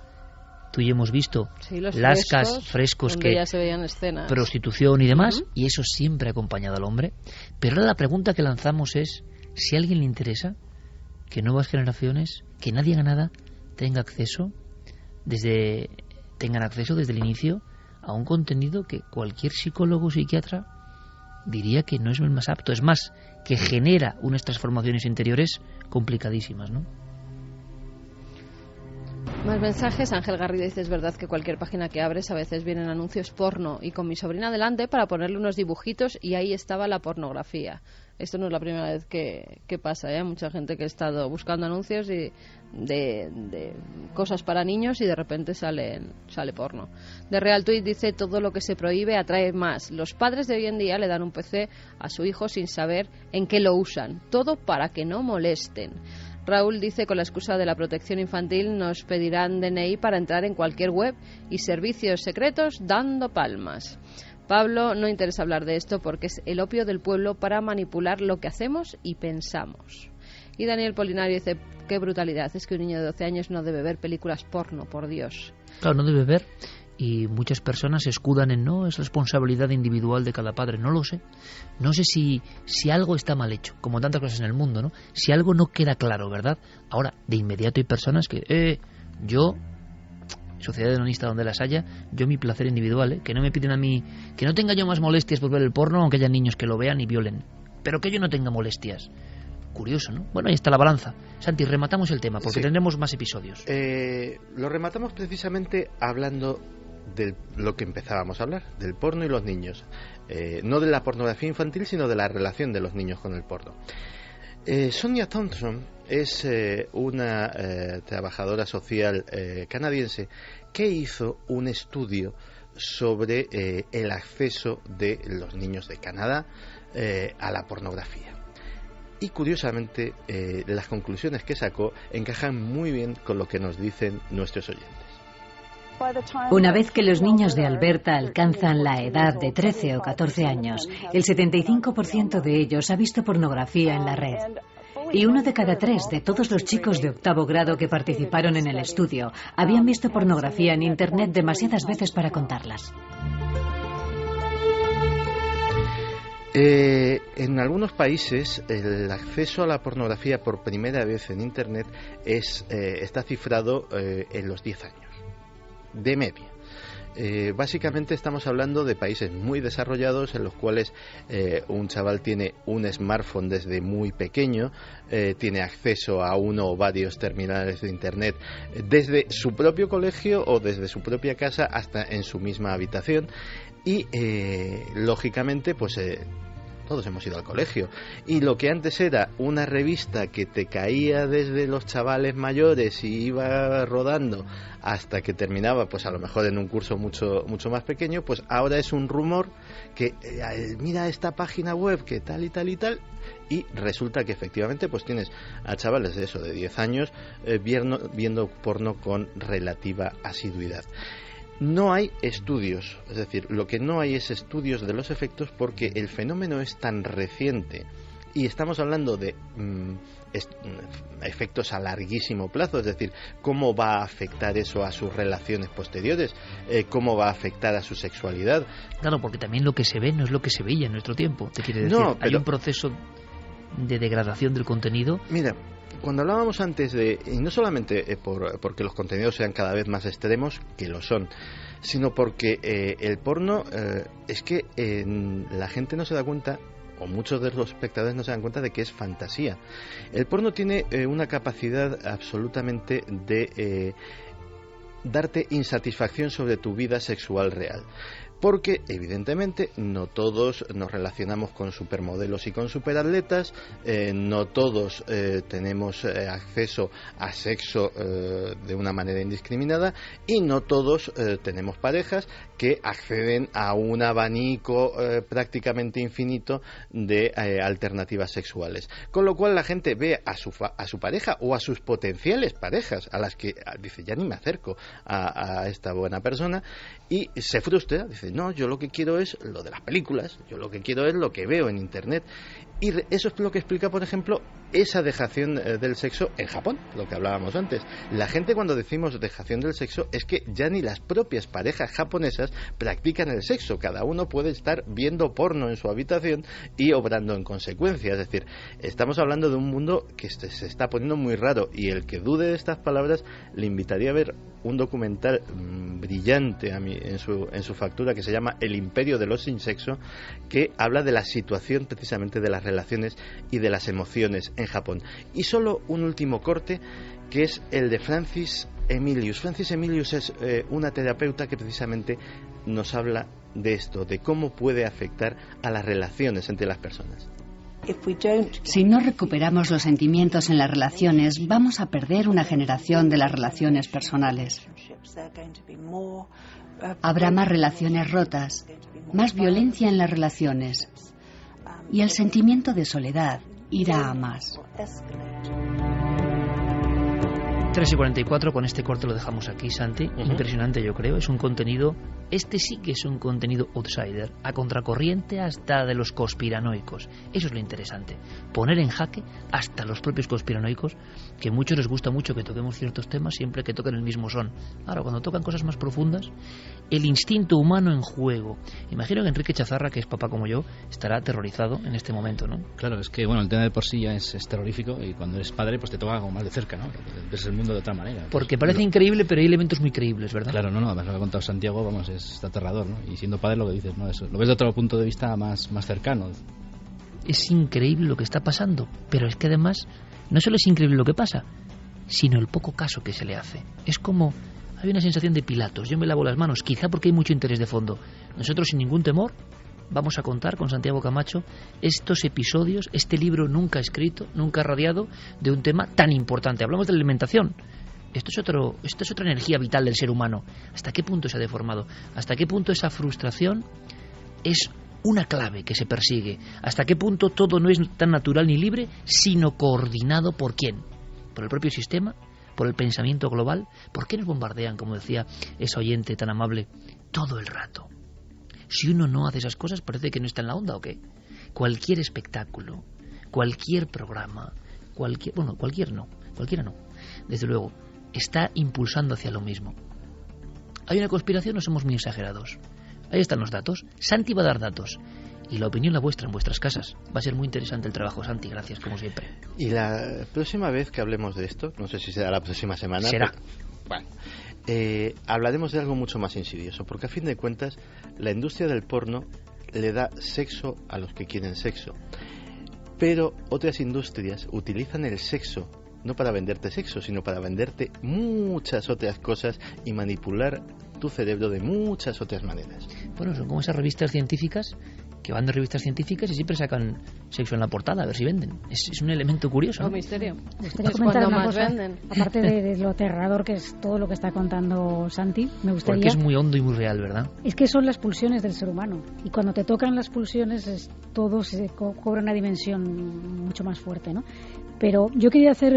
tú y yo hemos visto lascas, frescos donde que ya se veían escenas, prostitución y demás, y eso siempre ha acompañado al hombre. Pero ahora la pregunta que lanzamos es: si a alguien le interesa que nuevas generaciones, que nadie haga nada, tengan acceso desde el inicio a un contenido que cualquier psicólogo o psiquiatra diría que no es el más apto, es más, que genera unas transformaciones interiores complicadísimas, ¿no? Más mensajes. Ángel Garrido dice: es verdad que cualquier página que abres a veces vienen anuncios porno, y con mi sobrina delante para ponerle unos dibujitos y ahí estaba la pornografía. Esto no es la primera vez que pasa, ¿eh? Mucha gente que ha estado buscando anuncios y de cosas para niños y de repente sale porno. De Real Tweet dice: todo lo que se prohíbe atrae más. Los padres de hoy en día le dan un PC a su hijo sin saber en qué lo usan. Todo para que no molesten. Raúl dice: con la excusa de la protección infantil nos pedirán DNI para entrar en cualquier web y servicios secretos dando palmas. Pablo: no interesa hablar de esto porque es el opio del pueblo para manipular lo que hacemos y pensamos. Y Daniel Polinario dice: qué brutalidad, es que un niño de 12 años no debe ver películas porno, por Dios. Claro, no debe ver, y muchas personas se escudan en: no, es responsabilidad individual de cada padre. No lo sé. No sé si algo está mal hecho, como tantas cosas en el mundo, ¿no? Si algo no queda claro, ¿verdad? Ahora, de inmediato hay personas que, yo, sociedad hedonista donde las haya, yo mi placer individual, que no me piden a mí, que no tenga yo más molestias por ver el porno, aunque haya niños que lo vean y violen, pero que yo no tenga molestias. Curioso, ¿no? Bueno, ahí está la balanza. Santi, rematamos el tema, porque tendremos más episodios. Lo rematamos precisamente hablando de lo que empezábamos a hablar, del porno y los niños. No de la pornografía infantil, sino de la relación de los niños con el porno. Sonia Thompson es una trabajadora social canadiense que hizo un estudio sobre el acceso de los niños de Canadá a la pornografía. Y curiosamente las conclusiones que sacó encajan muy bien con lo que nos dicen nuestros oyentes. Una vez que los niños de Alberta alcanzan la edad de 13 o 14 años, el 75% de ellos ha visto pornografía en la red. Y 1 de cada 3 de todos los chicos de 8º grado que participaron en el estudio habían visto pornografía en Internet demasiadas veces para contarlas. En algunos países el acceso a la pornografía por primera vez en Internet está cifrado en los 10 años, de media. Básicamente estamos hablando de países muy desarrollados en los cuales un chaval tiene un smartphone desde muy pequeño, tiene acceso a uno o varios terminales de Internet desde su propio colegio o desde su propia casa hasta en su misma habitación y lógicamente pues todos hemos ido al colegio y lo que antes era una revista que te caía desde los chavales mayores y iba rodando hasta que terminaba pues a lo mejor en un curso mucho más pequeño, pues ahora es un rumor que mira esta página web que tal y tal y tal, y resulta que efectivamente pues tienes a chavales de eso de 10 años viendo porno con relativa asiduidad. No hay estudios, es decir, lo que no hay es estudios de los efectos porque el fenómeno es tan reciente y estamos hablando de efectos a larguísimo plazo, es decir, cómo va a afectar eso a sus relaciones posteriores, cómo va a afectar a su sexualidad. Claro, porque también lo que se ve no es lo que se veía en nuestro tiempo, te quiere decir, hay un proceso de degradación del contenido. Mira, cuando hablábamos antes de, y no solamente porque los contenidos sean cada vez más extremos, que lo son, sino porque el porno es que la gente no se da cuenta, o muchos de los espectadores no se dan cuenta de que es fantasía. El porno tiene una capacidad absolutamente de darte insatisfacción sobre tu vida sexual real. Porque, evidentemente, no todos nos relacionamos con supermodelos y con superatletas, no todos tenemos acceso a sexo de una manera indiscriminada, y no todos tenemos parejas que acceden a un abanico prácticamente infinito de alternativas sexuales. Con lo cual la gente ve a su pareja o a sus potenciales parejas, a las que dice, ya ni me acerco a esta buena persona, y se frustra, dice, no, yo lo que quiero es lo de las películas, yo lo que quiero es lo que veo en internet. Y eso es lo que explica, por ejemplo, esa dejación del sexo en Japón, lo que hablábamos antes. La gente, cuando decimos dejación del sexo, es que ya ni las propias parejas japonesas practican el sexo. Cada uno puede estar viendo porno en su habitación y obrando en consecuencia. Es decir, estamos hablando de un mundo que se está poniendo muy raro, y el que dude de estas palabras le invitaría a ver un documental brillante en su factura, que se llama El Imperio de los sin sexo, que habla de la situación precisamente de las relaciones y de las emociones en Japón. Y solo un último corte, que es el de Francis Emilius. Francis Emilius es una terapeuta que precisamente nos habla de esto, de cómo puede afectar a las relaciones entre las personas. Si no recuperamos los sentimientos en las relaciones, vamos a perder una generación de las relaciones personales. Habrá más relaciones rotas, más violencia en las relaciones, y el sentimiento de soledad irá a más. 3:44, con este corte lo dejamos aquí, Santi. Impresionante, yo creo. Es un contenido, este sí que es un contenido outsider, a contracorriente hasta de los conspiranoicos. Eso es lo interesante, poner en jaque hasta los propios conspiranoicos, que a muchos les gusta mucho que toquemos ciertos temas siempre que toquen el mismo son. Ahora, cuando tocan cosas más profundas, el instinto humano en juego. Imagino que Enrique Chazarra, que es papá como yo, estará aterrorizado en este momento, ¿no? Claro, es que bueno, el tema de por sí ya es terrorífico, y cuando eres padre pues te toca algo más de cerca, ¿no? Ves el mundo de otra manera. Porque parece increíble, pero hay elementos muy creíbles, ¿verdad? Claro, no, además lo que ha contado Santiago, vamos, es aterrador, ¿no? Y siendo padre, lo que dices, ¿no? Eso, lo ves de otro punto de vista más cercano. Es increíble lo que está pasando, pero es que además no solo es increíble lo que pasa, sino el poco caso que se le hace. Es como, hay una sensación de Pilatos, yo me lavo las manos, quizá porque hay mucho interés de fondo. Nosotros, sin ningún temor, vamos a contar con Santiago Camacho estos episodios, este libro nunca escrito, nunca radiado, de un tema tan importante. Hablamos de la alimentación. Esto es otra energía vital del ser humano. ¿Hasta qué punto se ha deformado? ¿Hasta qué punto esa frustración es una clave que se persigue? ¿Hasta qué punto todo no es tan natural ni libre, sino coordinado por quién? ¿Por el propio sistema? ¿Por el pensamiento global? ¿Por qué nos bombardean, como decía esa oyente tan amable, todo el rato? Si uno no hace esas cosas, parece que no está en la onda, ¿o qué? Cualquier espectáculo, cualquier programa, cualquiera no, desde luego, está impulsando hacia lo mismo. ¿Hay una conspiración o somos muy exagerados? Ahí están los datos. Santi va a dar datos. Y la opinión la vuestra en vuestras casas. Va a ser muy interesante el trabajo, Santi. Gracias, como siempre. Y la próxima vez que hablemos de esto, no sé si será la próxima semana. Será. Bueno, hablaremos de algo mucho más insidioso, porque a fin de cuentas la industria del porno le da sexo a los que quieren sexo, pero otras industrias utilizan el sexo no para venderte sexo, sino para venderte muchas otras cosas y manipular tu cerebro de muchas otras maneras. Bueno, son como esas revistas científicas que van de revistas científicas y siempre sacan sexo en la portada a ver si venden. Es un elemento curioso, ¿no? Misterio. Me gustaría comentar una cosa, aparte de lo aterrador que es todo lo que está contando Santi, me gustaría... Porque es muy hondo y muy real, ¿verdad? Es que son las pulsiones del ser humano, y cuando te tocan las pulsiones todo se cobra una dimensión mucho más fuerte, ¿no? Pero yo quería hacer,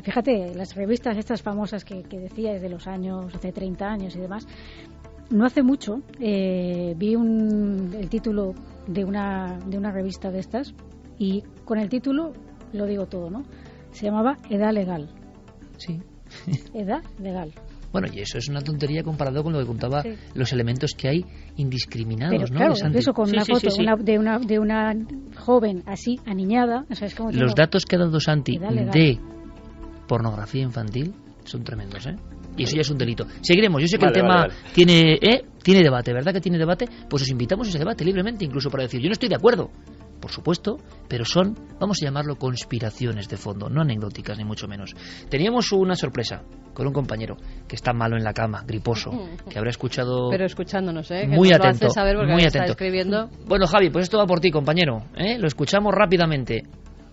fíjate, las revistas estas famosas que decía desde los años, hace 30 años y demás, no hace mucho vi el título de una revista de estas, y con el título lo digo todo, ¿no? Se llamaba Edad Legal. Sí. Edad Legal. Bueno, y eso es una tontería comparado con lo que contaba, sí, los elementos que hay indiscriminados, pero, ¿no? Claro, eso con una foto de una joven así, aniñada. O sea, es como los datos que ha dado Santi de pornografía infantil son tremendos, ¿eh? Y eso ya es un delito. Seguiremos. Yo sé que el tema tiene debate, ¿verdad que tiene debate? Pues os invitamos a ese debate libremente, incluso para decir, yo no estoy de acuerdo. por supuesto, pero son, vamos a llamarlo, conspiraciones de fondo, no anecdóticas ni mucho menos. Teníamos una sorpresa con un compañero que está malo en la cama, griposo, que habrá escuchado... Pero escuchándonos, que muy nos atento, lo hace saber porque muy está atento. escribiendo. Bueno, Javi, pues esto va por ti, compañero, Lo escuchamos rápidamente.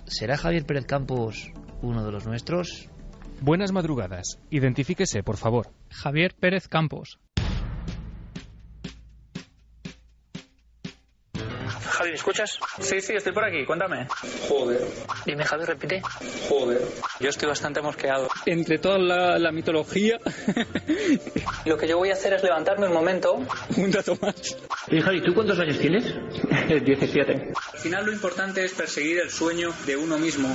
¿Será Javier Pérez Campos uno de los nuestros? Buenas madrugadas. Identifíquese, por favor. Javier Pérez Campos. Javi, ¿me escuchas? Sí, estoy por aquí, cuéntame. Joder. Dime, Javi, repite. Joder. Yo estoy bastante mosqueado. Entre toda la mitología... Lo que yo voy a hacer es levantarme un momento. Un dato más. Y Javi, ¿tú cuántos años tienes? 17. Al final lo importante es perseguir el sueño de uno mismo.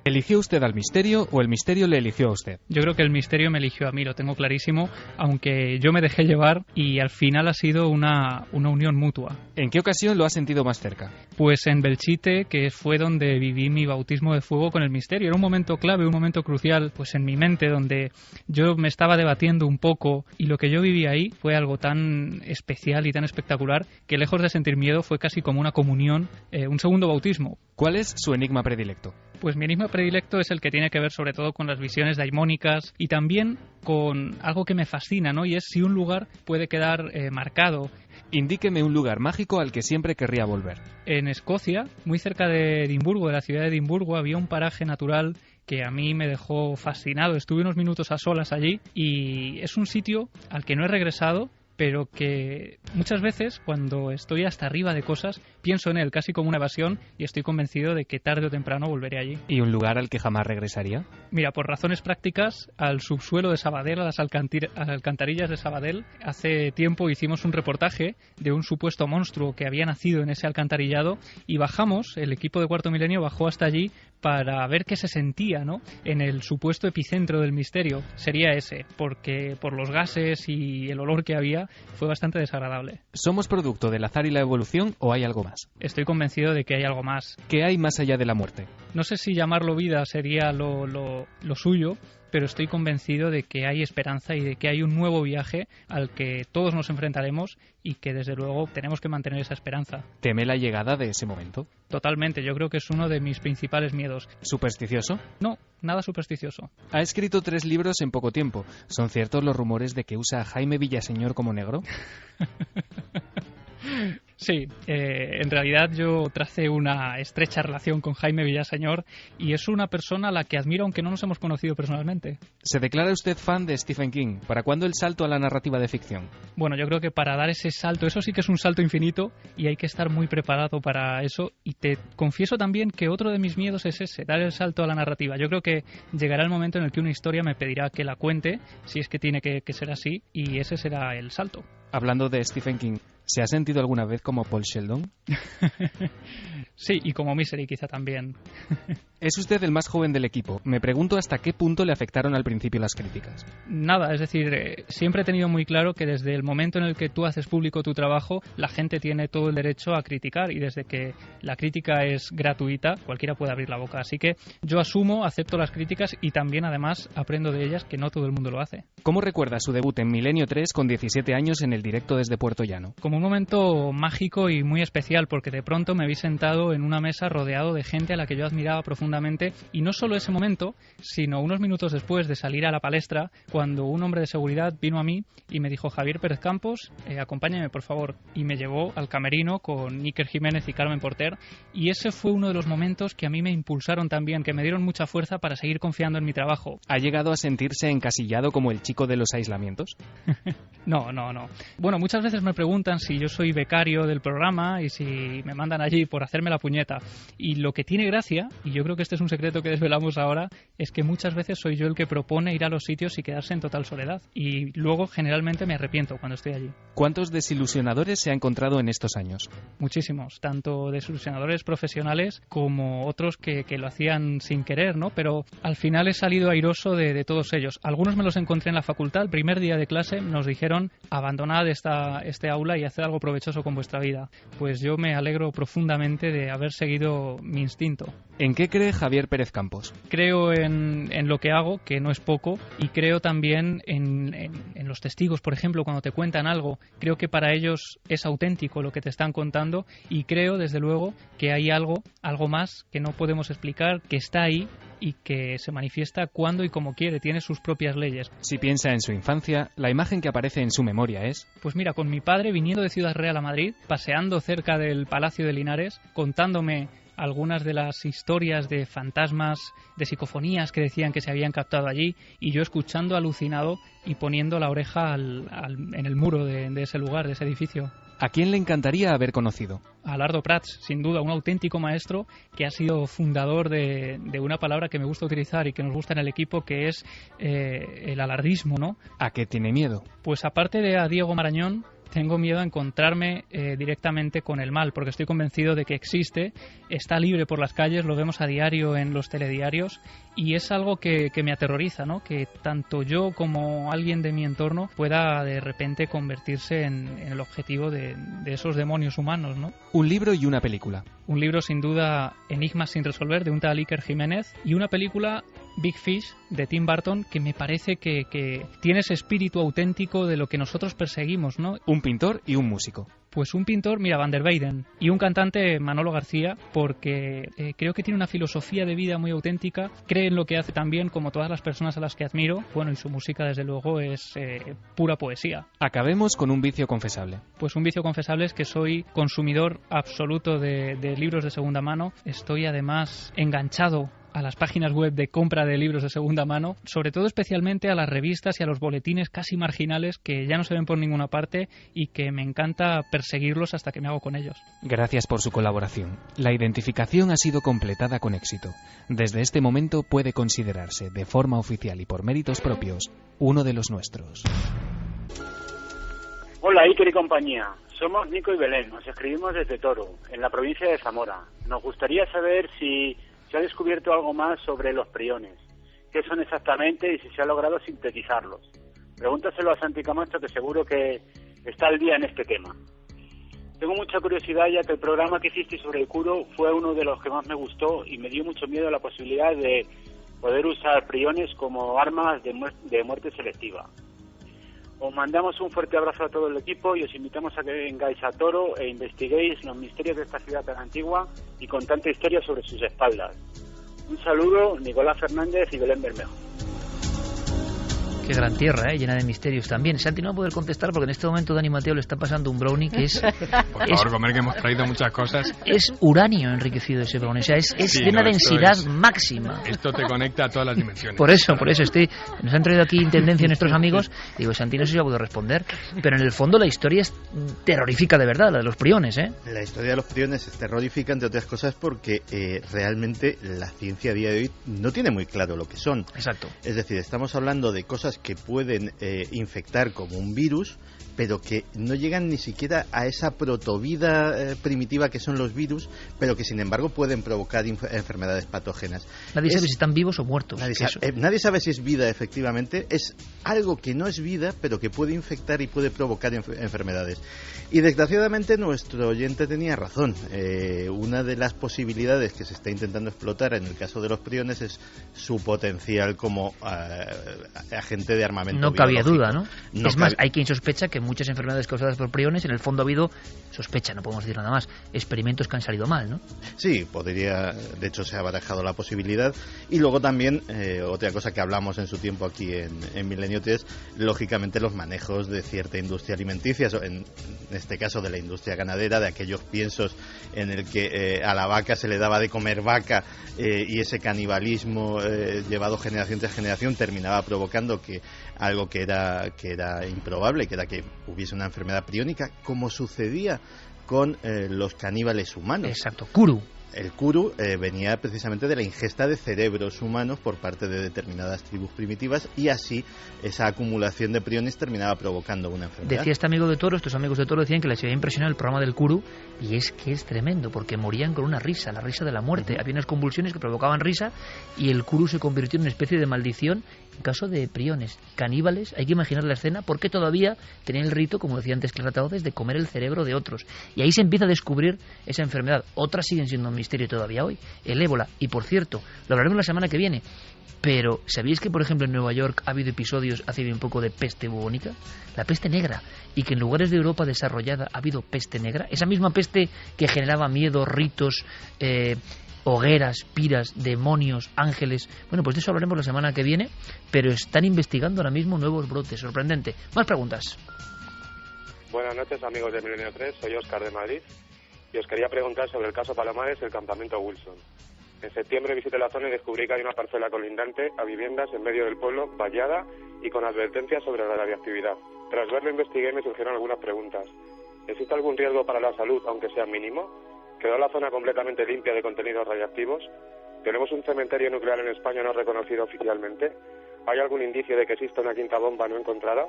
¿Eligió usted al misterio o el misterio le eligió a usted? Yo creo que el misterio me eligió a mí, lo tengo clarísimo, aunque yo me dejé llevar y al final ha sido una unión mutua. ¿En qué ocasión lo ha sentido más cerca? Pues en Belchite, que fue donde viví mi bautismo de fuego con el misterio. Era un momento clave, un momento crucial, pues en mi mente, donde yo me estaba debatiendo un poco y lo que yo viví ahí fue algo tan especial y tan espectacular que lejos de sentir miedo fue casi como una comunión, un segundo bautismo. ¿Cuál es su enigma predilecto? Pues mi enigma predilecto es el que tiene que ver sobre todo con las visiones daimónicas y también con algo que me fascina, ¿no? Y es si un lugar puede quedar marcado. Indíqueme un lugar mágico al que siempre querría volver. En Escocia, muy cerca de Edimburgo, de la ciudad de Edimburgo, había un paraje natural que a mí me dejó fascinado. Estuve unos minutos a solas allí y es un sitio al que no he regresado, pero que muchas veces cuando estoy hasta arriba de cosas pienso en él casi como una evasión y estoy convencido de que tarde o temprano volveré allí. ¿Y un lugar al que jamás regresaría? Mira, por razones prácticas, al subsuelo de Sabadell, a las alcantarillas de Sabadell. Hace tiempo hicimos un reportaje de un supuesto monstruo que había nacido en ese alcantarillado y bajamos, el equipo de Cuarto Milenio bajó hasta allí para ver qué se sentía, ¿no? En el supuesto epicentro del misterio. Sería ese, porque por los gases y el olor que había fue bastante desagradable. ¿Somos producto del azar y la evolución o hay algo más? Estoy convencido de que hay algo más. ¿Qué hay más allá de la muerte? No sé si llamarlo vida sería lo suyo, pero estoy convencido de que hay esperanza y de que hay un nuevo viaje al que todos nos enfrentaremos y que desde luego tenemos que mantener esa esperanza. ¿Teme la llegada de ese momento? Totalmente, yo creo que es uno de mis principales miedos. ¿Supersticioso? No, nada supersticioso. Ha escrito 3 libros en poco tiempo. ¿Son ciertos los rumores de que usa a Jaime Villaseñor como negro? Sí, en realidad yo tracé una estrecha relación con Jaime Villaseñor y es una persona a la que admiro aunque no nos hemos conocido personalmente. ¿Se declara usted fan de Stephen King? ¿Para cuándo el salto a la narrativa de ficción? Bueno, yo creo que para dar ese salto, eso sí que es un salto infinito y hay que estar muy preparado para eso, y te confieso también que otro de mis miedos es ese, dar el salto a la narrativa. Yo creo que llegará el momento en el que una historia me pedirá que la cuente, si es que tiene que ser así, y ese será el salto. Hablando de Stephen King, ¿se ha sentido alguna vez como Paul Sheldon? Sí, y como Misery quizá también. Es usted el más joven del equipo. Me pregunto hasta qué punto le afectaron al principio las críticas. Nada, es decir, siempre he tenido muy claro que desde el momento en el que tú haces público tu trabajo, la gente tiene todo el derecho a criticar, y desde que la crítica es gratuita, cualquiera puede abrir la boca. Así que yo asumo, acepto las críticas y también además aprendo de ellas, que no todo el mundo lo hace. ¿Cómo recuerda su debut en Milenio 3 con 17 años en el directo desde Puerto Llano? Como un momento mágico y muy especial, porque de pronto me vi sentado en una mesa rodeado de gente a la que yo admiraba profundamente, y no solo ese momento, sino unos minutos después de salir a la palestra, cuando un hombre de seguridad vino a mí y me dijo: Javier Pérez Campos, acompáñame por favor, y me llevó al camerino con Iker Jiménez y Carmen Porter, y ese fue uno de los momentos que a mí me impulsaron también, que me dieron mucha fuerza para seguir confiando en mi trabajo. ¿Ha llegado a sentirse encasillado como el chico de los aislamientos? No. Bueno, muchas veces me preguntan si yo soy becario del programa y si me mandan allí por hacerme la puñeta. Y lo que tiene gracia, y yo creo que este es un secreto que desvelamos ahora, es que muchas veces soy yo el que propone ir a los sitios y quedarse en total soledad. Y luego generalmente me arrepiento cuando estoy allí. ¿Cuántos desilusionadores se ha encontrado en estos años? Muchísimos, tanto desilusionadores profesionales como otros que lo hacían sin querer, ¿no? Pero al final he salido airoso de todos ellos. Algunos me los encontré en la facultad. El primer día de clase nos dijeron: abandonad llenad este aula y haced algo provechoso con vuestra vida. Pues yo me alegro profundamente de haber seguido mi instinto. ¿En qué cree Javier Pérez Campos? Creo en lo que hago, que no es poco, y creo también en los testigos, por ejemplo, cuando te cuentan algo. Creo que para ellos es auténtico lo que te están contando, y creo, desde luego, que hay algo más que no podemos explicar, que está ahí y que se manifiesta cuando y como quiere, tiene sus propias leyes. Si piensa en su infancia, la imagen que aparece en su memoria es... Pues mira, con mi padre viniendo de Ciudad Real a Madrid, paseando cerca del Palacio de Linares, contándome algunas de las historias de fantasmas, de psicofonías que decían que se habían captado allí, y yo escuchando alucinado y poniendo la oreja en el muro de ese lugar, de ese edificio. ¿A quién le encantaría haber conocido? A Lardo Prats, sin duda, un auténtico maestro que ha sido fundador de una palabra que me gusta utilizar y que nos gusta en el equipo, que es el alardismo, ¿no? ¿A qué tiene miedo? Pues aparte de a Diego Marañón, tengo miedo a encontrarme directamente con el mal, porque estoy convencido de que existe, está libre por las calles, lo vemos a diario en los telediarios, y es algo que me aterroriza, ¿no? Que tanto yo como alguien de mi entorno pueda de repente convertirse en el objetivo de esos demonios humanos, ¿no? Un libro y una película. Un libro, sin duda, Enigmas sin resolver, de un tal Iker Jiménez, y una película, Big Fish, de Tim Burton, que me parece que tiene ese espíritu auténtico de lo que nosotros perseguimos, ¿no? Un pintor y un músico. Pues un pintor, mira, Van der Weyden, y un cantante, Manolo García, porque creo que tiene una filosofía de vida muy auténtica, cree en lo que hace también, como todas las personas a las que admiro, bueno, y su música, desde luego, es pura poesía. Acabemos con un vicio confesable. Pues un vicio confesable es que soy consumidor absoluto de libros de segunda mano, estoy además enganchado a las páginas web de compra de libros de segunda mano, sobre todo especialmente a las revistas y a los boletines casi marginales que ya no se ven por ninguna parte y que me encanta perseguirlos hasta que me hago con ellos. Gracias por su colaboración. La identificación ha sido completada con éxito. Desde este momento puede considerarse, de forma oficial y por méritos propios, uno de los nuestros. Hola, Iker y compañía. Somos Nico y Belén. Nos escribimos desde Toro, en la provincia de Zamora. Nos gustaría saber si se ha descubierto algo más sobre los priones, qué son exactamente y si se ha logrado sintetizarlos. Pregúntaselo a Santi Camacho, que seguro que está al día en este tema. Tengo mucha curiosidad, ya que el programa que hiciste sobre el Kuro fue uno de los que más me gustó y me dio mucho miedo la posibilidad de poder usar priones como armas de muerte selectiva. Os mandamos un fuerte abrazo a todo el equipo y os invitamos a que vengáis a Toro e investiguéis los misterios de esta ciudad tan antigua y con tanta historia sobre sus espaldas. Un saludo, Nicolás Fernández y Belén Bermejo. Qué gran tierra, llena de misterios también. Santi no va a poder contestar porque en este momento Dani Mateo le está pasando un brownie que es... Por favor, comer, que hemos traído muchas cosas. Es uranio enriquecido ese brownie, o sea, es sí, de una densidad máxima. Esto te conecta a todas las dimensiones. Por eso nos han traído aquí intendencia nuestros amigos. Digo, Santi no sé si va a poder responder, pero en el fondo la historia es terrorífica de verdad, la de los priones, ¿eh? La historia de los priones es terrorífica, entre otras cosas, porque realmente la ciencia a día de hoy no tiene muy claro lo que son. Exacto. Es decir, estamos hablando de cosas que pueden infectar como un virus, pero que no llegan ni siquiera a esa protovida primitiva que son los virus, pero que sin embargo pueden provocar enfermedades patógenas. Nadie sabe si están vivos o muertos. Nadie sabe si es vida, efectivamente. Es algo que no es vida, pero que puede infectar y puede provocar enfermedades. Y desgraciadamente nuestro oyente tenía razón. Una de las posibilidades que se está intentando explotar en el caso de los priones es su potencial como agente de armamento no cabía biológico. Duda, ¿no? Es más, hay quien sospecha que muchas enfermedades causadas por priones, en el fondo ha habido, sospecha, no podemos decir nada más, experimentos que han salido mal, ¿no? Sí, podría, de hecho se ha barajado la posibilidad. Y luego también, otra cosa que hablamos en su tiempo aquí en Milenio T es, lógicamente, los manejos de cierta industria alimenticia, en este caso de la industria ganadera, de aquellos piensos en el que a la vaca se le daba de comer vaca y ese canibalismo llevado generación tras generación terminaba provocando que algo que era improbable, que era que hubiese una enfermedad priónica, como sucedía con los caníbales humanos. Exacto, Kuru. El kuru venía precisamente de la ingesta de cerebros humanos por parte de determinadas tribus primitivas, y así esa acumulación de priones terminaba provocando una enfermedad. Decía este amigo de Toro, estos amigos de Toro decían que les había impresionado el programa del kuru, y es que es tremendo, porque morían con una risa, la risa de la muerte. Había unas convulsiones que provocaban risa, y el kuru se convirtió en una especie de maldición en caso de priones caníbales. Hay que imaginar la escena, porque todavía tenían el rito, como decía antes Clara Taoces, de comer el cerebro de otros, y ahí se empieza a descubrir esa enfermedad. Otras siguen siendo un misterio todavía hoy, el ébola. Y por cierto, lo hablaremos la semana que viene, pero ¿sabíais que por ejemplo en Nueva York ha habido episodios hace bien poco de peste bubónica? La peste negra, y que en lugares de Europa desarrollada ha habido peste negra, esa misma peste que generaba miedo, ritos, hogueras, piras, demonios, ángeles. Bueno, pues de eso hablaremos la semana que viene, pero están investigando ahora mismo nuevos brotes. Sorprendente. Más preguntas. Buenas noches, amigos de Milenio 3, soy Óscar de Madrid y os quería preguntar sobre el caso Palomares y el campamento Wilson. En septiembre visité la zona y descubrí que hay una parcela colindante a viviendas en medio del pueblo, vallada y con advertencias sobre la radiactividad. Tras verlo investigué y me surgieron algunas preguntas. ¿Existe algún riesgo para la salud, aunque sea mínimo? ¿Quedó la zona completamente limpia de contenidos radiactivos? ¿Tenemos un cementerio nuclear en España no reconocido oficialmente? ¿Hay algún indicio de que exista una quinta bomba no encontrada?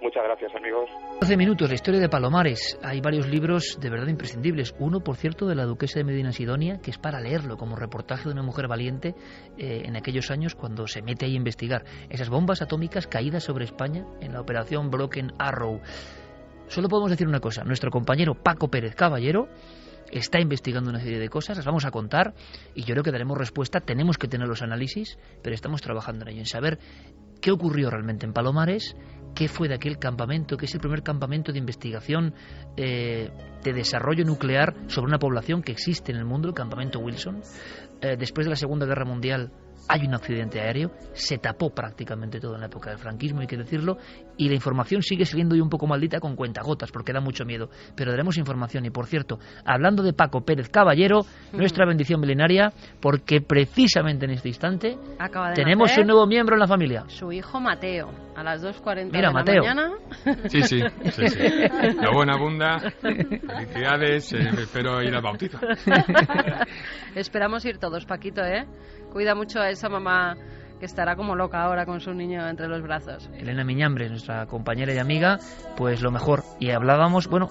Muchas gracias, amigos. 12 minutos, la historia de Palomares. Hay varios libros de verdad imprescindibles. Uno, por cierto, de la duquesa de Medina Sidonia, que es para leerlo como reportaje de una mujer valiente en aquellos años cuando se mete ahí a investigar esas bombas atómicas caídas sobre España en la operación Broken Arrow. Solo podemos decir una cosa. Nuestro compañero Paco Pérez Caballero está investigando una serie de cosas, las vamos a contar y yo creo que daremos respuesta. Tenemos que tener los análisis, pero estamos trabajando en ello, en saber qué ocurrió realmente en Palomares, qué fue de aquel campamento, que es el primer campamento de investigación de desarrollo nuclear sobre una población que existe en el mundo, el campamento Wilson. Después de la Segunda Guerra Mundial hay un accidente aéreo, se tapó prácticamente todo en la época del franquismo, hay que decirlo, y la información sigue saliendo hoy un poco maldita con cuentagotas, porque da mucho miedo, pero daremos información. Y por cierto, hablando de Paco Pérez Caballero, nuestra bendición milenaria, porque precisamente en este instante tenemos un nuevo miembro en la familia. Su hijo Mateo, a las 2:40 Mira, de Mateo. la mañana. Sí. La buena abunda. Felicidades, espero ir al bautizo. Esperamos ir todos, Paquito, ¿eh? Cuida mucho a esa mamá que estará como loca ahora con su niño entre los brazos. Elena Miñambres, nuestra compañera y amiga, pues lo mejor. Y hablábamos, bueno,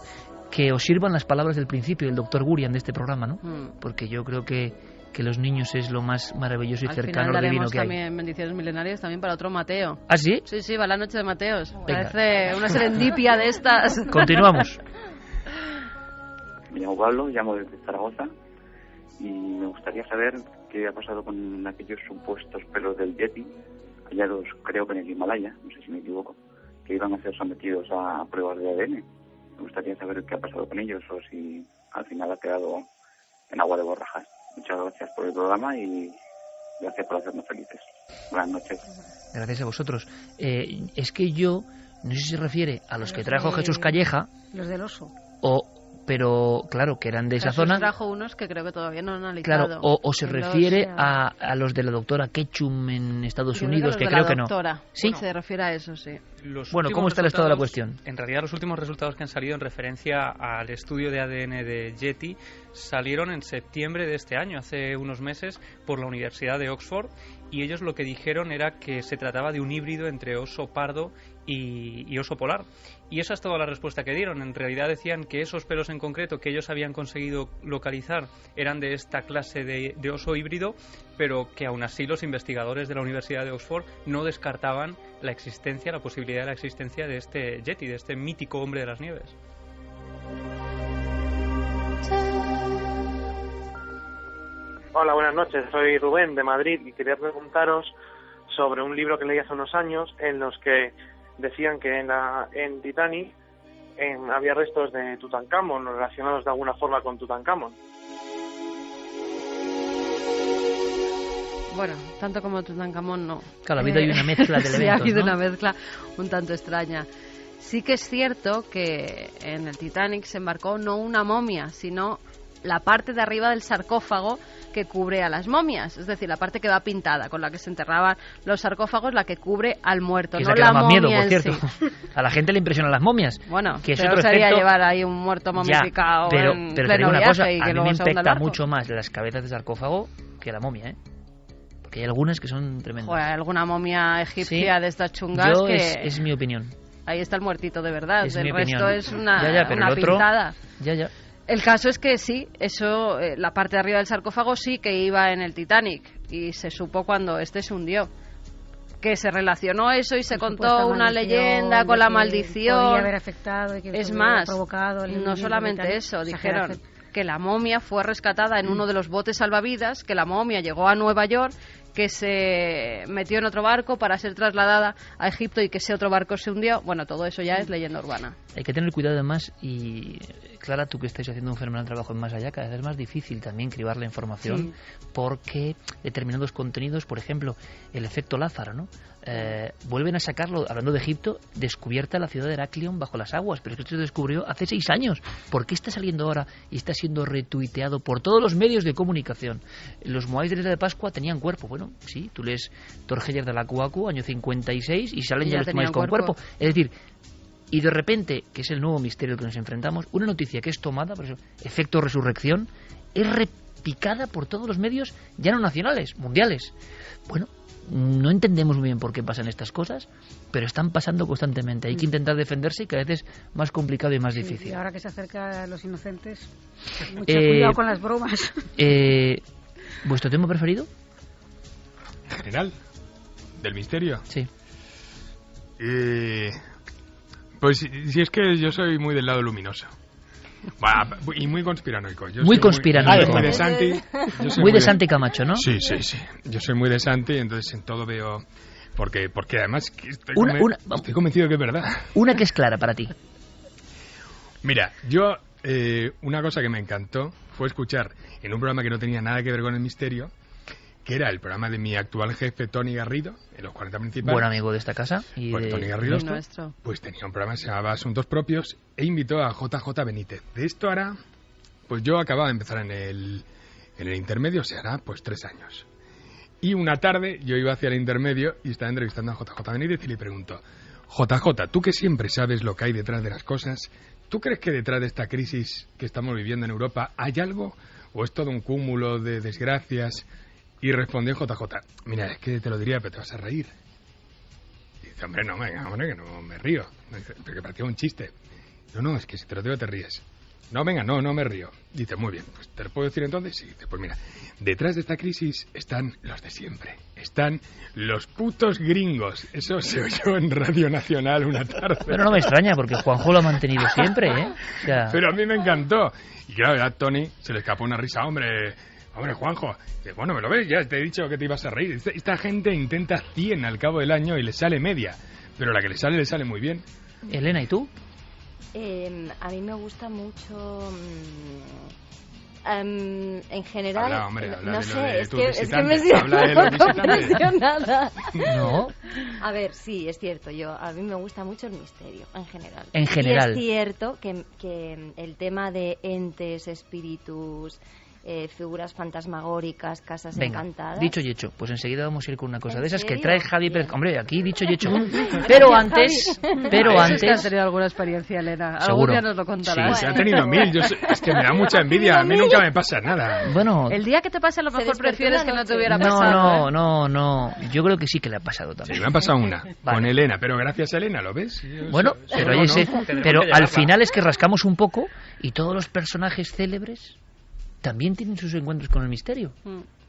que os sirvan las palabras del principio del doctor Gurian de este programa, ¿no? Porque yo creo que los niños es lo más maravilloso y al cercano final a lo divino que hay. También bendiciones milenarias también para otro Mateo. ¿Ah, sí? Sí, va la noche de Mateos. Venga. Parece una serendipia de estas. Continuamos. Me llamo Pablo, llamo desde Zaragoza y me gustaría saber qué ha pasado con aquellos supuestos pelos del Yeti, hallados creo que en el Himalaya, no sé si me equivoco, que iban a ser sometidos a pruebas de ADN. Me gustaría saber qué ha pasado con ellos o si al final ha quedado en agua de borrajas. Muchas gracias por el programa y gracias por hacernos felices. Buenas noches. Gracias a vosotros. Es que yo, no sé si se refiere a los que trajo Jesús Calleja. Los del oso. Pero claro, que eran de esa zona. Trajo unos que creo que todavía no han analizado. Claro, o se refiere a los de la doctora Ketchum en Estados Unidos, que creo que no. Sí, se refiere a eso, sí. Bueno, ¿cómo está el estado de la cuestión? En realidad, los últimos resultados que han salido en referencia al estudio de ADN de Yeti salieron en septiembre de este año, hace unos meses, por la Universidad de Oxford, y ellos lo que dijeron era que se trataba de un híbrido entre oso pardo y oso polar. Y esa es toda la respuesta que dieron. En realidad decían que esos pelos en concreto que ellos habían conseguido localizar eran de esta clase de oso híbrido, pero que aún así los investigadores de la Universidad de Oxford no descartaban la posibilidad de la existencia de este Yeti, de este mítico hombre de las nieves. Hola, buenas noches. Soy Rubén de Madrid y quería preguntaros sobre un libro que leí hace unos años en los que decían que en Titanic había restos de Tutankamón relacionados de alguna forma con Tutankamón. Bueno, tanto como Tutankamón no. Claro, ha habido ahí una mezcla de elementos, sí, ha habido ¿no? una mezcla un tanto extraña. Sí que es cierto que en el Titanic se embarcó no una momia, sino la parte de arriba del sarcófago que cubre a las momias, es decir, la parte que va pintada, con la que se enterraban los sarcófagos, la que cubre al muerto, que no es la que da más momia miedo, por en cierto. sí. A la gente le impresionan las momias. Bueno, que es peor otro sería efecto... llevar ahí un muerto momificado pero en te pleno digo una viaje cosa, y a que mí luego me se hunda el impacta barco. mucho más las cabezas de sarcófago que la momia, ¿eh? Porque hay algunas que son tremendas. Joder, alguna momia egipcia Sí. de estas chungas Yo que... es mi opinión. Ahí está el muertito de verdad, Es el mi resto opinión. es una, pero una el otro, pintada. Ya. El caso es que sí, eso, la parte de arriba del sarcófago sí que iba en el Titanic y se supo cuando este se hundió. Que se relacionó eso y se contó una leyenda con la maldición. Podía haber afectado y que es hubiera más, provocado el no hundimiento solamente del eso, Titanic. dijeron que la momia fue rescatada en uno de los botes salvavidas, que la momia llegó a Nueva York, que se metió en otro barco para ser trasladada a Egipto y que ese otro barco se hundió. Bueno, todo eso ya es leyenda urbana. Hay que tener cuidado además y, Clara, tú que estáis haciendo un fenomenal trabajo en Más Allá, cada vez es más difícil también cribar la información porque determinados contenidos, por ejemplo, el efecto Lázaro, ¿no? Vuelven a sacarlo, hablando de Egipto, descubierta la ciudad de Heraclión bajo las aguas, pero es que esto se descubrió hace 6 años. ¿Por qué está saliendo ahora y está siendo retuiteado por todos los medios de comunicación? Los moáis de la isla de Pascua tenían cuerpo. Bueno, sí, tú lees Torgeller de la Cuacu, año 56, y salen ya los moáis con cuerpo. Es decir, y de repente, que es el nuevo misterio al que nos enfrentamos, una noticia que es tomada, por eso, efecto resurrección, es repicada por todos los medios, ya no nacionales, mundiales. Bueno, no entendemos muy bien por qué pasan estas cosas, pero están pasando constantemente. Hay que intentar defenderse y cada vez es más complicado y más difícil. Y ahora que se acerca a los inocentes, mucho cuidado con las bromas. ¿Vuestro tema preferido? ¿En general? ¿Del misterio? Sí. Pues si es que yo soy muy del lado luminoso. Y muy conspiranoico. Muy conspiranoico. Muy de Santi. Muy de Santi Camacho, ¿no? Sí. Yo soy muy de Santi, entonces en todo veo... Porque además estoy convencido de que es verdad. Una que es clara para ti. Mira, yo... una cosa que me encantó fue escuchar en un programa que no tenía nada que ver con el misterio, que era el programa de mi actual jefe Tony Garrido, en los 40 principales. Buen amigo de esta casa. Y pues de... Tony Garrido pues tenía un programa que se llamaba Asuntos Propios e invitó a JJ Benítez. De esto hará, pues yo acababa de empezar en el intermedio, se hará pues 3 años. Y una tarde yo iba hacia el intermedio y estaba entrevistando a JJ Benítez y le pregunto: JJ, tú que siempre sabes lo que hay detrás de las cosas, ¿tú crees que detrás de esta crisis que estamos viviendo en Europa hay algo o es todo un cúmulo de desgracias? Y respondió JJ: mira, es que te lo diría, pero te vas a reír. Y dice: hombre, no, venga, hombre, que no me río. Pero que parecía un chiste. No, es que si te lo digo te ríes. No, venga, no me río. Dice: muy bien, pues ¿te lo puedo decir entonces? Sí. Dice: pues mira, detrás de esta crisis están los de siempre. Están los putos gringos. Eso se oyó en Radio Nacional una tarde. Pero no me extraña, porque Juanjo lo ha mantenido siempre, ¿eh? O sea... Pero a mí me encantó. Y claro, a Tony se le escapó una risa. Hombre, Juanjo. Dice: bueno, me lo ves, ya te he dicho que te ibas a reír. Esta gente intenta 100 al cabo del año y le sale media. Pero la que le sale muy bien. Elena, ¿y tú? A mí me gusta mucho... en general, habla no de sé, es tus que me visitantes. siento un poco presionada. No. A ver, sí, es cierto, a mí me gusta mucho el misterio, en general. En general. Y es cierto que el tema de entes, espíritus, figuras fantasmagóricas, casas encantadas... Dicho y hecho, pues enseguida vamos a ir con una cosa de esas que serio? trae Javi Pérez. Hombre, aquí dicho y hecho. Pero antes... Es que has tenido alguna experiencia, Elena. Algún Seguro. día nos lo contarás. Sí, se ha tenido 1000. Es que me da mucha envidia. A mí nunca me pasa nada. Bueno... El día que te pase a lo mejor prefieres que no te hubiera pasado. No. Yo creo que sí que le ha pasado también. Sí, me ha pasado una. Con Elena, pero gracias a Elena, ¿lo ves? Bueno, pero al final es que rascamos un poco y todos los personajes célebres también tienen sus encuentros con el misterio.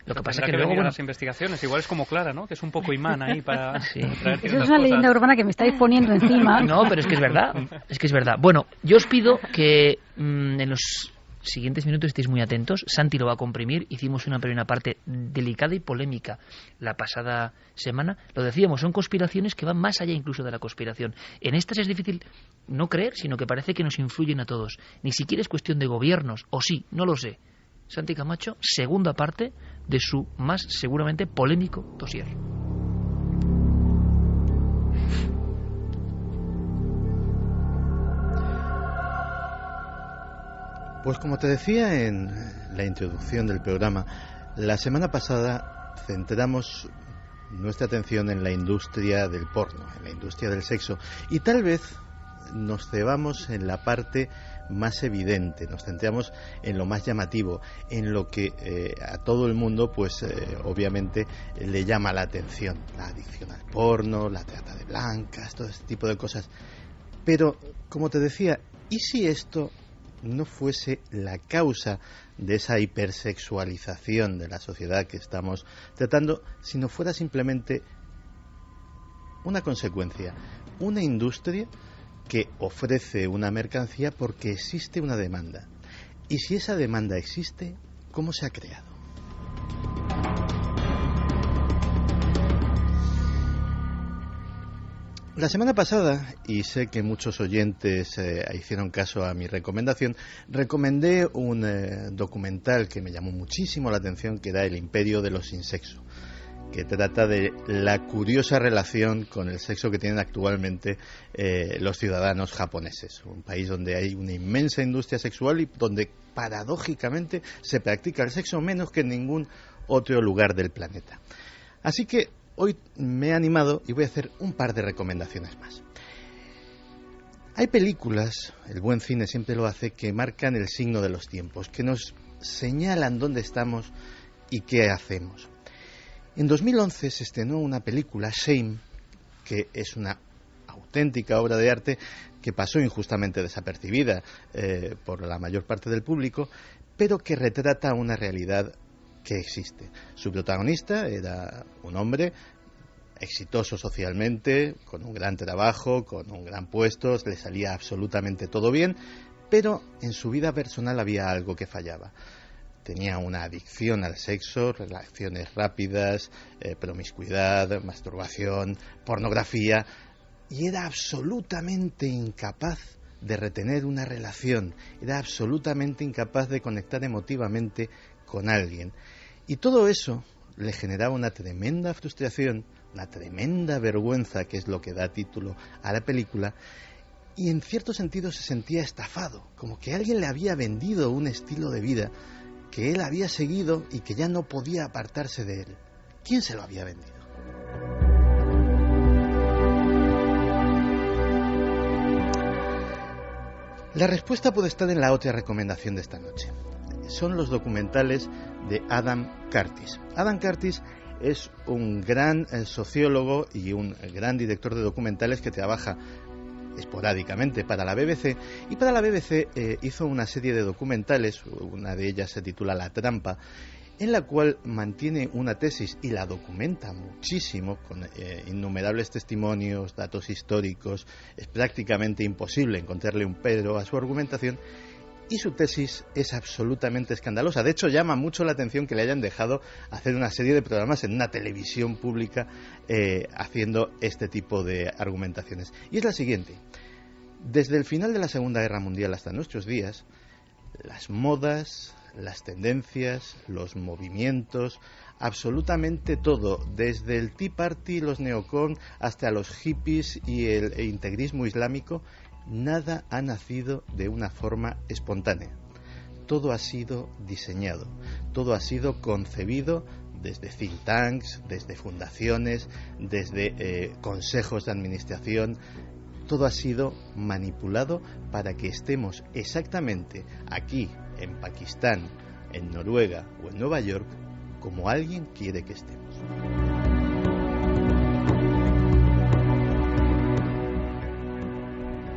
Lo que pasa es que luego las investigaciones, igual es como Clara, ¿no? Que es un poco imán ahí para traer Eso es una leyenda urbana que me estáis poniendo encima. No, pero es que es verdad. Bueno, yo os pido que en los siguientes minutos estéis muy atentos. Santi lo va a comprimir. Hicimos una primera parte delicada y polémica la pasada semana. Lo decíamos, son conspiraciones que van más allá incluso de la conspiración. En estas es difícil no creer, sino que parece que nos influyen a todos. Ni siquiera es cuestión de gobiernos, o sí, no lo sé. Santi Camacho, segunda parte de su más seguramente polémico dossier. Pues como te decía en la introducción del programa, la semana pasada centramos nuestra atención en la industria del porno, en la industria del sexo, y tal vez nos cebamos en la parte más evidente, nos centramos en lo más llamativo, en lo que a todo el mundo pues obviamente le llama la atención, la adicción al porno, la trata de blancas, todo este tipo de cosas. Pero, como te decía, ¿y si esto no fuese la causa de esa hipersexualización de la sociedad que estamos tratando, sino fuera simplemente una consecuencia, una industria que ofrece una mercancía porque existe una demanda? Y si esa demanda existe, ¿cómo se ha creado? La semana pasada, y sé que muchos oyentes hicieron caso a mi recomendación, recomendé un documental que me llamó muchísimo la atención, que era El Imperio de los Sin Sexo, que trata de la curiosa relación con el sexo que tienen actualmente los ciudadanos japoneses, un país donde hay una inmensa industria sexual y donde paradójicamente se practica el sexo menos que en ningún otro lugar del planeta. Así que hoy me he animado y voy a hacer un par de recomendaciones más. Hay películas, el buen cine siempre lo hace, que marcan el signo de los tiempos, que nos señalan dónde estamos y qué hacemos. En 2011 se estrenó una película, Shame, que es una auténtica obra de arte que pasó injustamente desapercibida por la mayor parte del público, pero que retrata una realidad que existe. Su protagonista era un hombre exitoso socialmente, con un gran trabajo, con un gran puesto, le salía absolutamente todo bien, pero en su vida personal había algo que fallaba. Tenía una adicción al sexo, relaciones rápidas, promiscuidad, masturbación, pornografía, y era absolutamente incapaz de retener una relación, era absolutamente incapaz de conectar emotivamente con alguien. Y todo eso le generaba una tremenda frustración, una tremenda vergüenza, que es lo que da título a la película, y en cierto sentido se sentía estafado, como que alguien le había vendido un estilo de vida que él había seguido y que ya no podía apartarse de él. ¿Quién se lo había vendido? La respuesta puede estar en la otra recomendación de esta noche. Son los documentales de Adam Curtis. Adam Curtis es un gran sociólogo y un gran director de documentales que trabaja esporádicamente para la BBC, y para la BBC hizo una serie de documentales, una de ellas se titula La Trampa, en la cual mantiene una tesis y la documenta muchísimo con innumerables testimonios, datos históricos. Es prácticamente imposible encontrarle un pero a su argumentación, y su tesis es absolutamente escandalosa. De hecho, llama mucho la atención que le hayan dejado hacer una serie de programas en una televisión pública haciendo este tipo de argumentaciones. Y es la siguiente: desde el final de la Segunda Guerra Mundial hasta nuestros días, las modas, las tendencias, los movimientos, absolutamente todo, desde el Tea Party, los neocon, hasta los hippies y el integrismo islámico, nada ha nacido de una forma espontánea. Todo ha sido diseñado, todo ha sido concebido desde think tanks, desde fundaciones, desde consejos de administración. Todo ha sido manipulado para que estemos exactamente aquí, en Pakistán, en Noruega o en Nueva York, como alguien quiere que estemos.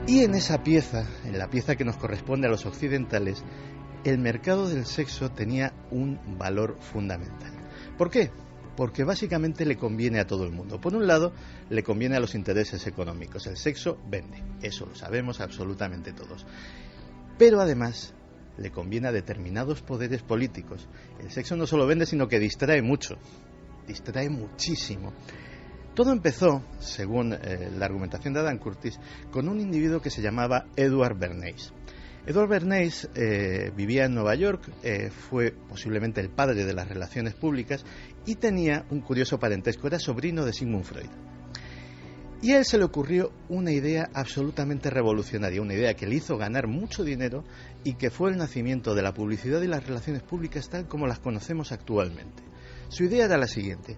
Y en esa pieza, en la pieza que nos corresponde a los occidentales, el mercado del sexo tenía un valor fundamental. ¿Por qué? Porque básicamente le conviene a todo el mundo. Por un lado, le conviene a los intereses económicos. El sexo vende, eso lo sabemos absolutamente todos. Pero además, le conviene a determinados poderes políticos. El sexo no solo vende, sino que distrae mucho, distrae muchísimo. Todo empezó, según la argumentación de Adam Curtis, con un individuo que se llamaba Edward Bernays. Edward Bernays vivía en Nueva York, fue posiblemente el padre de las relaciones públicas y tenía un curioso parentesco, era sobrino de Sigmund Freud. Y a él se le ocurrió una idea absolutamente revolucionaria, una idea que le hizo ganar mucho dinero y que fue el nacimiento de la publicidad y las relaciones públicas tal como las conocemos actualmente. Su idea era la siguiente: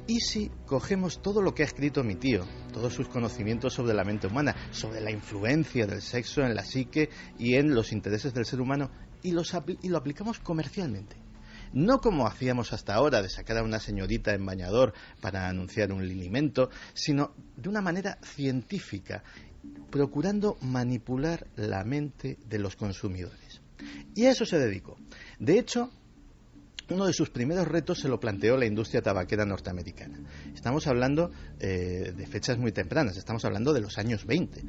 ¿y si cogemos todo lo que ha escrito mi tío, todos sus conocimientos sobre la mente humana, sobre la influencia del sexo en la psique y en los intereses del ser humano, y lo aplicamos comercialmente? No como hacíamos hasta ahora, de sacar a una señorita en bañador para anunciar un linimento, sino de una manera científica, procurando manipular la mente de los consumidores. Y a eso se dedicó. De hecho, uno de sus primeros retos se lo planteó la industria tabaquera norteamericana. Estamos hablando de fechas muy tempranas, estamos hablando de los años 20.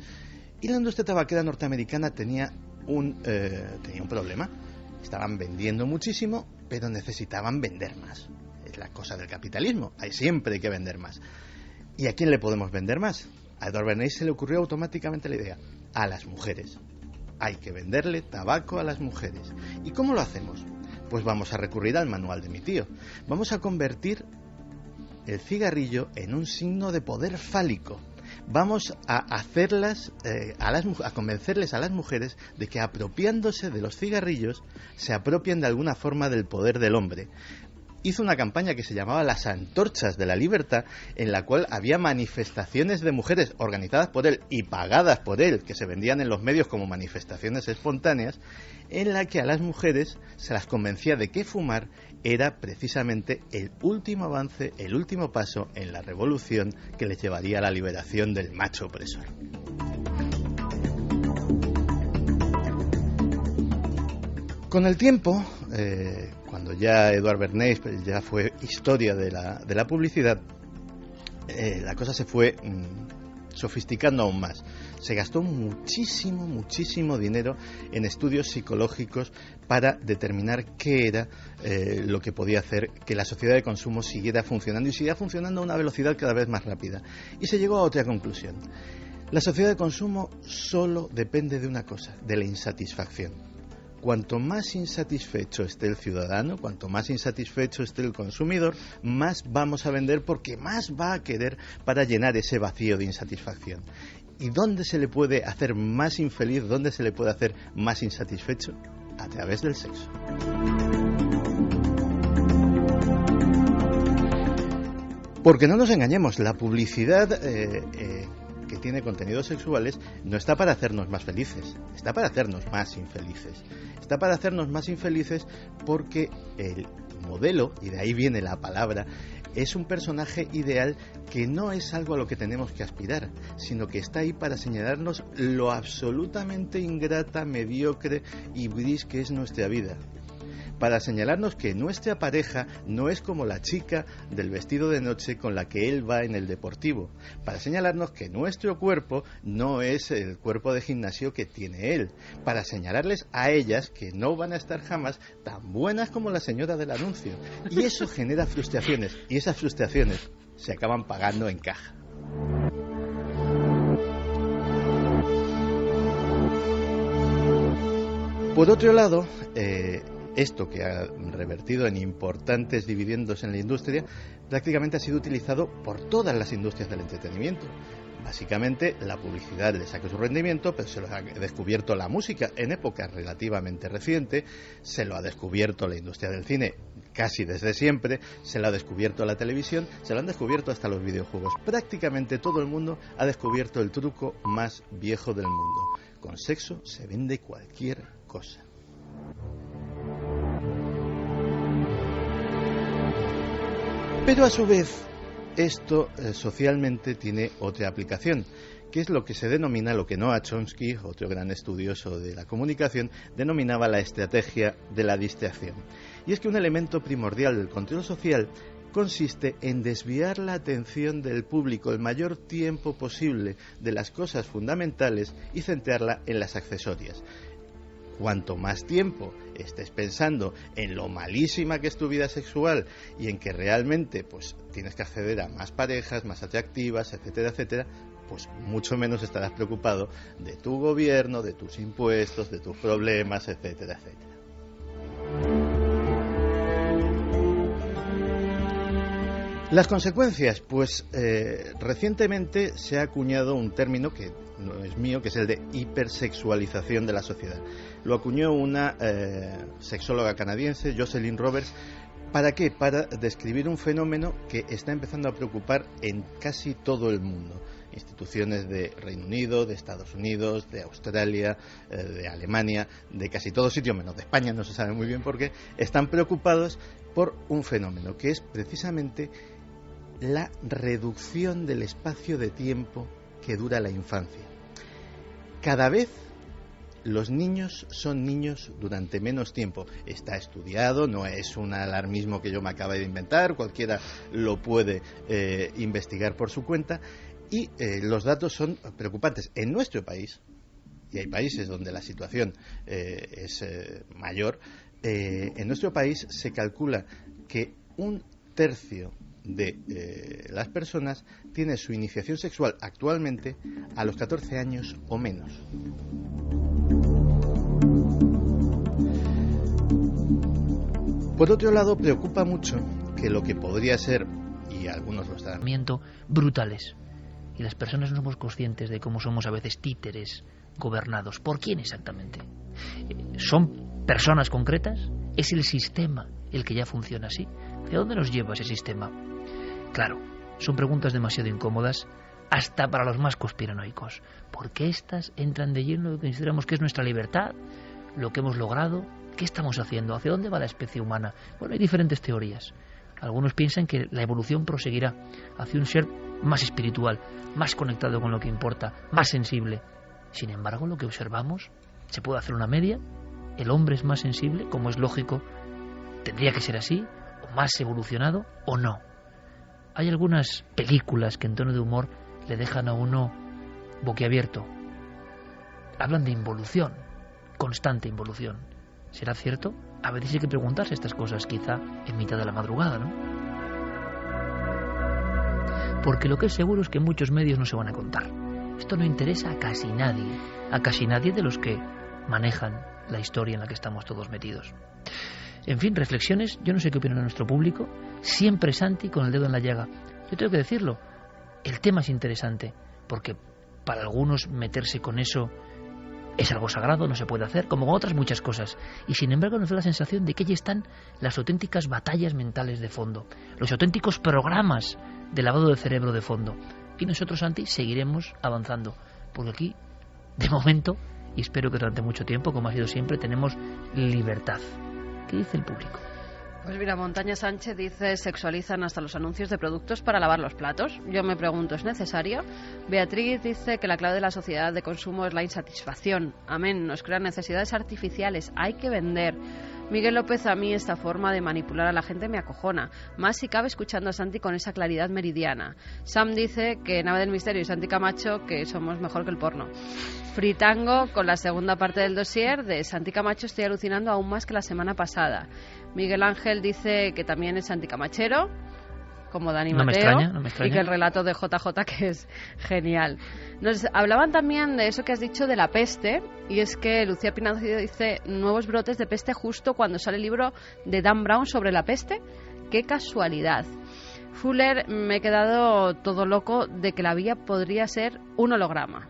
Y la industria tabaquera norteamericana tenía un problema. Estaban vendiendo muchísimo, pero necesitaban vender más. Es la cosa del capitalismo, siempre hay que vender más. ¿Y a quién le podemos vender más? A Edward Bernays se le ocurrió automáticamente la idea: a las mujeres. Hay que venderle tabaco a las mujeres. ¿Y cómo lo hacemos? Pues vamos a recurrir al manual de mi tío. Vamos a convertir el cigarrillo en un signo de poder fálico. Vamos a hacerlas, a convencerles a las mujeres de que, apropiándose de los cigarrillos, se apropian de alguna forma del poder del hombre. Hizo una campaña que se llamaba Las Antorchas de la Libertad, en la cual había manifestaciones de mujeres organizadas por él y pagadas por él, que se vendían en los medios como manifestaciones espontáneas, en la que a las mujeres se las convencía de que fumar era precisamente el último avance, el último paso en la revolución que les llevaría a la liberación del macho opresor. Con el tiempo, cuando ya Edward Bernays ya fue historia de la publicidad, la cosa se fue sofisticando aún más. Se gastó muchísimo dinero en estudios psicológicos para determinar qué era lo que podía hacer que la sociedad de consumo siguiera funcionando, y siguiera funcionando a una velocidad cada vez más rápida. Y se llegó a otra conclusión: la sociedad de consumo solo depende de una cosa, de la insatisfacción. Cuanto más insatisfecho esté el ciudadano, cuanto más insatisfecho esté el consumidor, más vamos a vender, porque más va a querer para llenar ese vacío de insatisfacción. ¿Y dónde se le puede hacer más infeliz, dónde se le puede hacer más insatisfecho? A través del sexo. Porque no nos engañemos, la publicidad que tiene contenidos sexuales no está para hacernos más felices, está para hacernos más infelices. Está para hacernos más infelices porque el modelo, y de ahí viene la palabra, es un personaje ideal que no es algo a lo que tenemos que aspirar, sino que está ahí para señalarnos lo absolutamente ingrata, mediocre y gris que es nuestra vida. Para señalarnos que nuestra pareja no es como la chica del vestido de noche con la que él va en el deportivo. Para señalarnos que nuestro cuerpo no es el cuerpo de gimnasio que tiene él. Para señalarles a ellas que no van a estar jamás tan buenas como la señora del anuncio. Y eso genera frustraciones, y esas frustraciones se acaban pagando en caja. Por otro lado, esto que ha revertido en importantes dividendos en la industria, prácticamente ha sido utilizado por todas las industrias del entretenimiento. Básicamente, la publicidad le saca su rendimiento, pero se lo ha descubierto la música en época relativamente reciente, se lo ha descubierto la industria del cine casi desde siempre, se lo ha descubierto la televisión, se lo han descubierto hasta los videojuegos. Prácticamente todo el mundo ha descubierto el truco más viejo del mundo. Con sexo se vende cualquier cosa. Pero a su vez, esto socialmente tiene otra aplicación, que es lo que se denomina, lo que Noam Chomsky, otro gran estudioso de la comunicación, denominaba la estrategia de la distracción. Y es que un elemento primordial del control social consiste en desviar la atención del público el mayor tiempo posible de las cosas fundamentales y centrarla en las accesorias. Cuanto más tiempo estés pensando en lo malísima que es tu vida sexual y en que realmente pues tienes que acceder a más parejas, más atractivas, etcétera, etcétera, pues mucho menos estarás preocupado de tu gobierno, de tus impuestos, de tus problemas, etcétera, etcétera. Las consecuencias, pues recientemente se ha acuñado un término que no es mío, que es el de hipersexualización de la sociedad. Lo acuñó una sexóloga canadiense, Jocelyn Roberts. ¿Para qué? Para describir un fenómeno que está empezando a preocupar en casi todo el mundo. Instituciones de Reino Unido, de Estados Unidos, de Australia, de Alemania, de casi todo sitio, menos de España, no se sabe muy bien por qué, están preocupados por un fenómeno que es precisamente la reducción del espacio de tiempo que dura la infancia. Cada vez los niños son niños durante menos tiempo. Está estudiado, no es un alarmismo que yo me acabo de inventar, cualquiera lo puede investigar por su cuenta, y los datos son preocupantes. En nuestro país, y hay países donde la situación es mayor, en nuestro país se calcula que 1/3 de las personas tiene su iniciación sexual actualmente a los 14 años o menos. Por otro lado, preocupa mucho que lo que podría ser, y algunos lo están, brutales. Y las personas no somos conscientes de cómo somos a veces títeres gobernados. ¿Por quién exactamente? ¿Son personas concretas? ¿Es el sistema el que ya funciona así? ¿De dónde nos lleva ese sistema? Claro, son preguntas demasiado incómodas hasta para los más conspiranoicos, porque estas entran de lleno en lo que consideramos que es nuestra libertad, lo que hemos logrado, qué estamos haciendo, hacia dónde va la especie humana. Bueno, hay diferentes teorías. Algunos piensan que la evolución proseguirá hacia un ser más espiritual, más conectado con lo que importa, más sensible. Sin embargo, lo que observamos, se puede hacer una media, el hombre es más sensible, como es lógico, tendría que ser así, o más evolucionado, o no. Hay algunas películas que en tono de humor le dejan a uno boquiabierto. Hablan de involución, constante involución. ¿Será cierto? A veces hay que preguntarse estas cosas, quizá en mitad de la madrugada, ¿no? Porque lo que es seguro es que muchos medios no se van a contar. Esto no interesa a casi nadie de los que manejan la historia en la que estamos todos metidos. En fin, reflexiones, yo no sé qué opina nuestro público, siempre Santi con el dedo en la llaga. Yo tengo que decirlo, el tema es interesante, porque para algunos meterse con eso es algo sagrado, no se puede hacer, como con otras muchas cosas. Y sin embargo nos da la sensación de que allí están las auténticas batallas mentales de fondo, los auténticos programas de lavado de cerebro de fondo. Y nosotros, Santi, seguiremos avanzando, porque aquí, de momento, y espero que durante mucho tiempo, como ha sido siempre, tenemos libertad. ¿Qué dice el público? Pues mira, Montaña Sánchez dice: sexualizan hasta los anuncios de productos para lavar los platos. Yo me pregunto, ¿es necesario? Beatriz dice que la clave de la sociedad de consumo es la insatisfacción. Amén, nos crean necesidades artificiales, hay que vender. Miguel López: a mí esta forma de manipular a la gente me acojona, más si cabe escuchando a Santi con esa claridad meridiana. Sam dice que Nave del Misterio y Santi Camacho que somos mejor que el porno. Fritango con la segunda parte del dossier de Santi Camacho: estoy alucinando aún más que la semana pasada. Miguel Ángel dice que también es anticamachero, como Dani Mateo, no me extraña. Y que el relato de JJ que es genial. Nos hablaban también de eso que has dicho de la peste, y es que Lucía Pinacio dice: nuevos brotes de peste justo cuando sale el libro de Dan Brown sobre la peste. ¡Qué casualidad! Fuller: me he quedado todo loco de que la vía podría ser un holograma.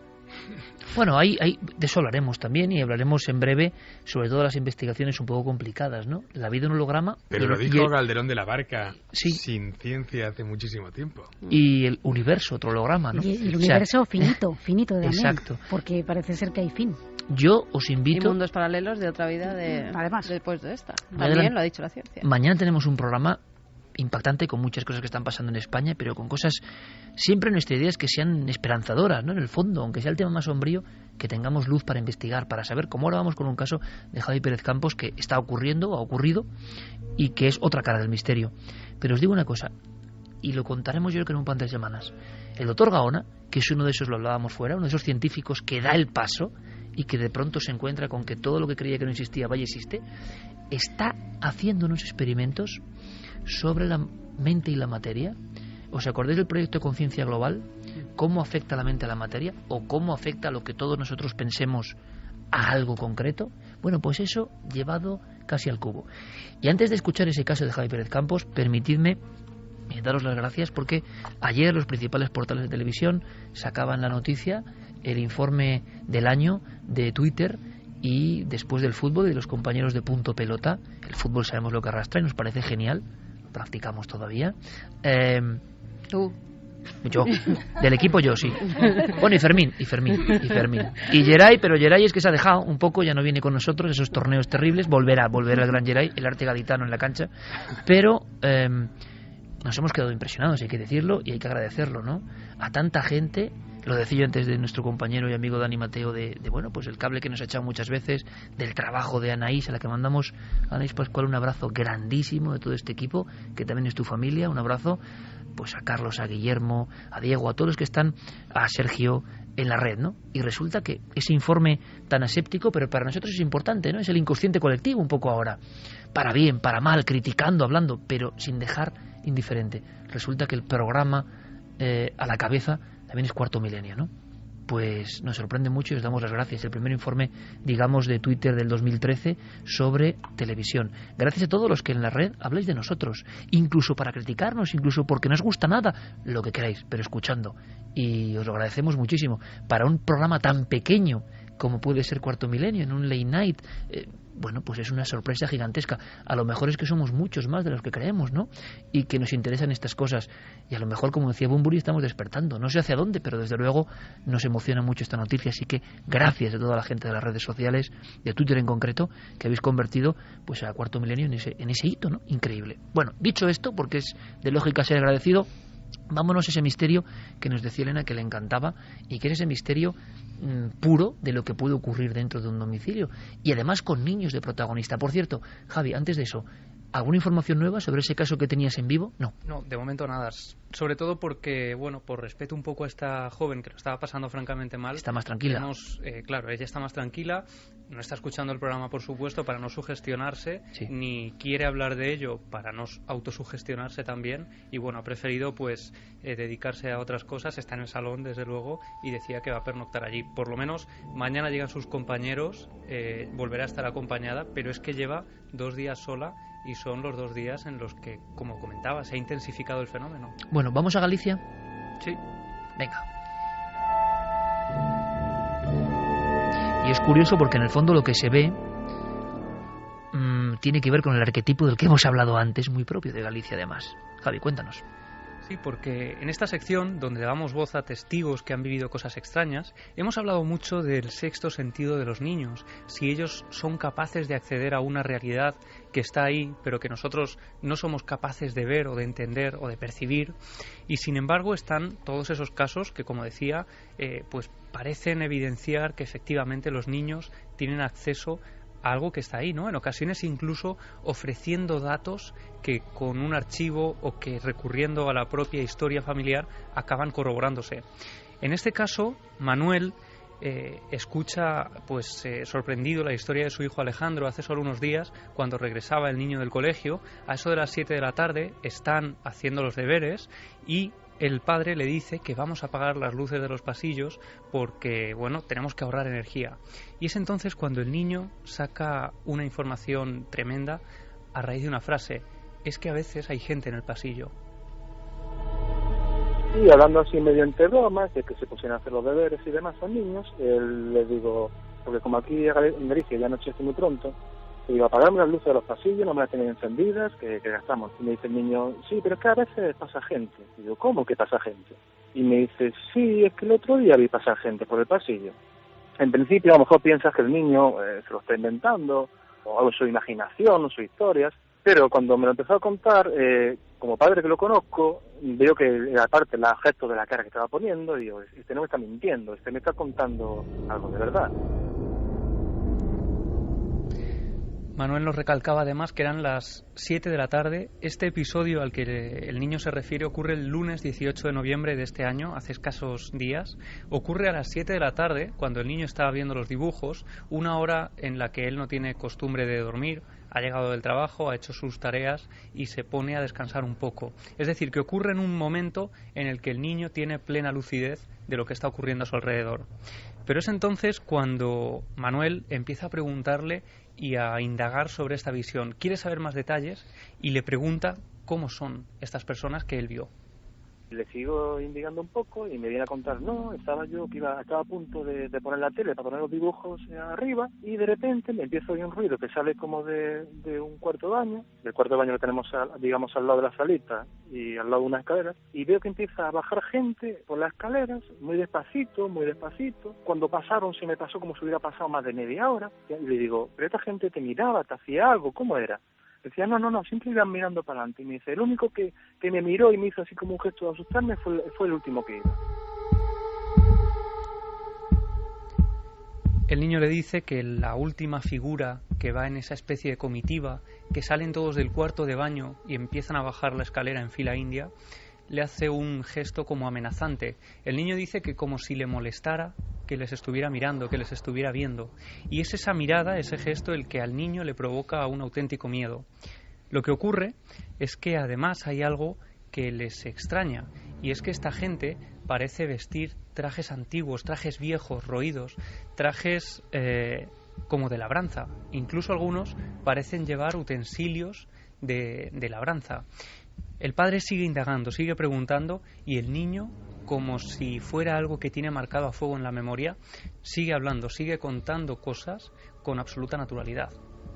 Bueno, de eso hablaremos también, y hablaremos en breve sobre todas las investigaciones un poco complicadas, ¿no? La vida en holograma. Pero lo dijo Calderón de la Barca, sí, sin ciencia hace muchísimo tiempo. Y el universo, otro holograma, ¿no? Y el universo finito de exacto. Porque parece ser que hay fin. Yo os invito... Y mundos paralelos de otra vida además después de esta. También lo ha dicho la ciencia. Mañana tenemos un programa impactante con muchas cosas que están pasando en España, pero con cosas, siempre nuestra idea es que sean esperanzadoras, ¿no? En el fondo, aunque sea el tema más sombrío, que tengamos luz para investigar, para saber. Como ahora vamos con un caso de Javi Pérez Campos que está ocurriendo, ha ocurrido, y que es otra cara del misterio. Pero os digo una cosa, y lo contaremos yo creo que en un par de semanas. El doctor Gaona, que es uno de esos, lo hablábamos fuera, uno de esos científicos que da el paso y que de pronto se encuentra con que todo lo que creía que no existía, vaya, existe, está haciendo unos experimentos sobre la mente y la materia. ¿Os acordáis del proyecto de conciencia global? ¿Cómo afecta la mente a la materia? ¿O cómo afecta lo que todos nosotros pensemos a algo concreto? Bueno, pues eso llevado casi al cubo. Y antes de escuchar ese caso de Javi Pérez Campos, permitidme daros las gracias porque ayer los principales portales de televisión sacaban la noticia, el informe del año de Twitter, y después del fútbol y de los compañeros de Punto Pelota. El fútbol sabemos lo que arrastra y nos parece genial, practicamos todavía. Tú. Yo, del equipo yo, sí. Bueno, y Fermín. Y Geray, pero Geray es que se ha dejado un poco, ya no viene con nosotros, esos torneos terribles, volverá el gran Geray, el arte gaditano en la cancha, pero nos hemos quedado impresionados, hay que decirlo, y hay que agradecerlo, ¿no? A tanta gente. Lo decía yo antes de nuestro compañero y amigo Dani Mateo, de bueno, pues el cable que nos ha echado muchas veces, del trabajo de Anaís, a la que mandamos, a Anaís Pascual, un abrazo grandísimo de todo este equipo, que también es tu familia, un abrazo, pues a Carlos, a Guillermo, a Diego, a todos los que están, a Sergio, en la red, ¿no? Y resulta que ese informe tan aséptico, pero para nosotros es importante, ¿no? Es el inconsciente colectivo un poco ahora, para bien, para mal, criticando, hablando, pero sin dejar indiferente. Resulta que el programa a la cabeza también es Cuarto Milenio, ¿no? Pues nos sorprende mucho y os damos las gracias. El primer informe, digamos, de Twitter del 2013 sobre televisión. Gracias a todos los que en la red habláis de nosotros, incluso para criticarnos, incluso porque no os gusta nada, lo que queráis, pero escuchando. Y os lo agradecemos muchísimo. Para un programa tan pequeño como puede ser Cuarto Milenio, en un late night, bueno, pues es una sorpresa gigantesca. A lo mejor es que somos muchos más de los que creemos, ¿no? Y que nos interesan estas cosas. Y a lo mejor, como decía Bunbury, estamos despertando. No sé hacia dónde, pero desde luego nos emociona mucho esta noticia. Así que gracias a toda la gente de las redes sociales, de Twitter en concreto, que habéis convertido pues a Cuarto Milenio en ese hito, ¿no? Increíble. Bueno, dicho esto, porque es de lógica ser agradecido, vámonos a ese misterio que nos decía Elena que le encantaba y que es ese misterio puro de lo que puede ocurrir dentro de un domicilio y además con niños de protagonista. Por cierto, Javi, antes de eso, ¿alguna información nueva sobre ese caso que tenías en vivo? No, de momento nada. Sobre todo porque, bueno, por respeto un poco a esta joven que lo estaba pasando francamente mal. Está más tranquila. Claro, ella está más tranquila, no está escuchando el programa, por supuesto, para no sugestionarse, sí, ni quiere hablar de ello para no autosugestionarse también, y bueno, ha preferido pues dedicarse a otras cosas. Está en el salón, desde luego, y decía que va a pernoctar allí. Por lo menos mañana llegan sus compañeros, volverá a estar acompañada, pero es que lleva 2 días sola y son los 2 días en los que, como comentaba, se ha intensificado el fenómeno. Bueno, ¿vamos a Galicia? Sí. Venga. Y es curioso porque en el fondo lo que se ve tiene que ver con el arquetipo del que hemos hablado antes, muy propio de Galicia además. Javi, cuéntanos. Sí, porque en esta sección, donde damos voz a testigos que han vivido cosas extrañas, hemos hablado mucho del sexto sentido de los niños, si ellos son capaces de acceder a una realidad que está ahí, pero que nosotros no somos capaces de ver o de entender o de percibir, y sin embargo están todos esos casos que, como decía, pues parecen evidenciar que efectivamente los niños tienen acceso algo que está ahí, ¿no? En ocasiones incluso ofreciendo datos que con un archivo o que recurriendo a la propia historia familiar acaban corroborándose. En este caso, Manuel escucha pues sorprendido la historia de su hijo Alejandro hace solo unos días, cuando regresaba el niño del colegio. A eso de las 7 de la tarde están haciendo los deberes y el padre le dice que vamos a apagar las luces de los pasillos porque, bueno, tenemos que ahorrar energía. Y es entonces cuando el niño saca una información tremenda a raíz de una frase: es que a veces hay gente en el pasillo. Y hablando así medio entre bromas, de que se pusieran a hacer los deberes y demás a niños, le digo, porque como aquí en Galicia ya anochece muy pronto, le digo, apagarme las luces de los pasillos, no me las tienen encendidas, que gastamos. Y me dice el niño, sí, pero es que a veces pasa gente. Y digo, ¿cómo que pasa gente? Y me dice, sí, es que el otro día vi pasar gente por el pasillo. En principio a lo mejor piensas que el niño se lo está inventando, o su imaginación, o sus historias, pero cuando me lo empezó a contar, como padre que lo conozco, veo que aparte el gesto de la cara que estaba poniendo, digo, este no me está mintiendo, este me está contando algo de verdad. Manuel nos recalcaba además que eran las 7 de la tarde. Este episodio al que el niño se refiere ocurre el lunes 18 de noviembre de este año, hace escasos días. Ocurre a las 7 de la tarde, cuando el niño estaba viendo los dibujos, una hora en la que él no tiene costumbre de dormir. Ha llegado del trabajo, ha hecho sus tareas y se pone a descansar un poco. Es decir, que ocurre en un momento en el que el niño tiene plena lucidez de lo que está ocurriendo a su alrededor. Pero es entonces cuando Manuel empieza a preguntarle y a indagar sobre esta visión. Quiere saber más detalles y le pregunta cómo son estas personas que él vio. Le sigo indagando un poco y me viene a contar, no, estaba a punto de poner la tele para poner los dibujos arriba, y de repente me empiezo a oír un ruido que sale como de un cuarto de baño. El cuarto de baño lo tenemos digamos al lado de la salita y al lado de unas escaleras, y veo que empieza a bajar gente por las escaleras muy despacito. Cuando pasaron se me pasó como si hubiera pasado más de media hora, y le digo, pero esta gente te miraba, te hacía algo, ¿cómo era? Decía, no, siempre iban mirando para adelante. Y me dice, el único que me miró y me hizo así como un gesto de asustarme fue el último que iba. El niño le dice que la última figura que va en esa especie de comitiva, que salen todos del cuarto de baño y empiezan a bajar la escalera en fila india, le hace un gesto como amenazante. El niño dice que como si le molestara que les estuviera mirando, que les estuviera viendo. Y es esa mirada, ese gesto, el que al niño le provoca un auténtico miedo. Lo que ocurre es que además hay algo que les extraña, y es que esta gente parece vestir trajes antiguos, trajes viejos, roídos, trajes como de labranza. Incluso algunos parecen llevar utensilios de labranza. El padre sigue indagando, sigue preguntando, y el niño, como si fuera algo que tiene marcado a fuego en la memoria, sigue hablando, sigue contando cosas con absoluta naturalidad.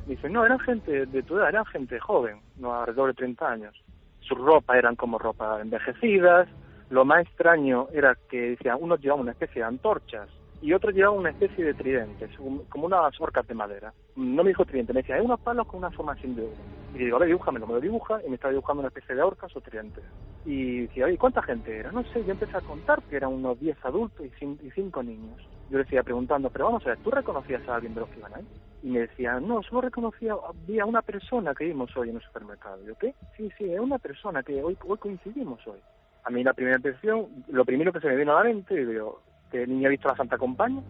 Dice, no, eran gente de tu edad, eran gente joven, no alrededor de 30 años. Sus ropas eran como ropas envejecidas. Lo más extraño era que, decían, unos llevaban una especie de antorchas y otros llevaban una especie de tridentes, como unas horcas de madera. No me dijo tridente, me decía, hay unos palos con una formación de uno. Y le digo, a ver, dibújamelo, me lo dibuja, y me estaba dibujando una especie de horcas o tridentes. Y decía, oye, ¿cuánta gente era? No sé, yo empecé a contar que eran unos 10 adultos y 5 niños. Yo le decía preguntando, pero vamos a ver, ¿tú reconocías a alguien de los que iban ahí? Y me decía, no, solo reconocía, había una persona que vimos hoy en el supermercado. ¿Yo qué? Sí, es una persona que hoy coincidimos hoy. A mí la primera impresión, lo primero que se me vino a la mente, digo, ¿que el niño ha visto la Santa Compaña?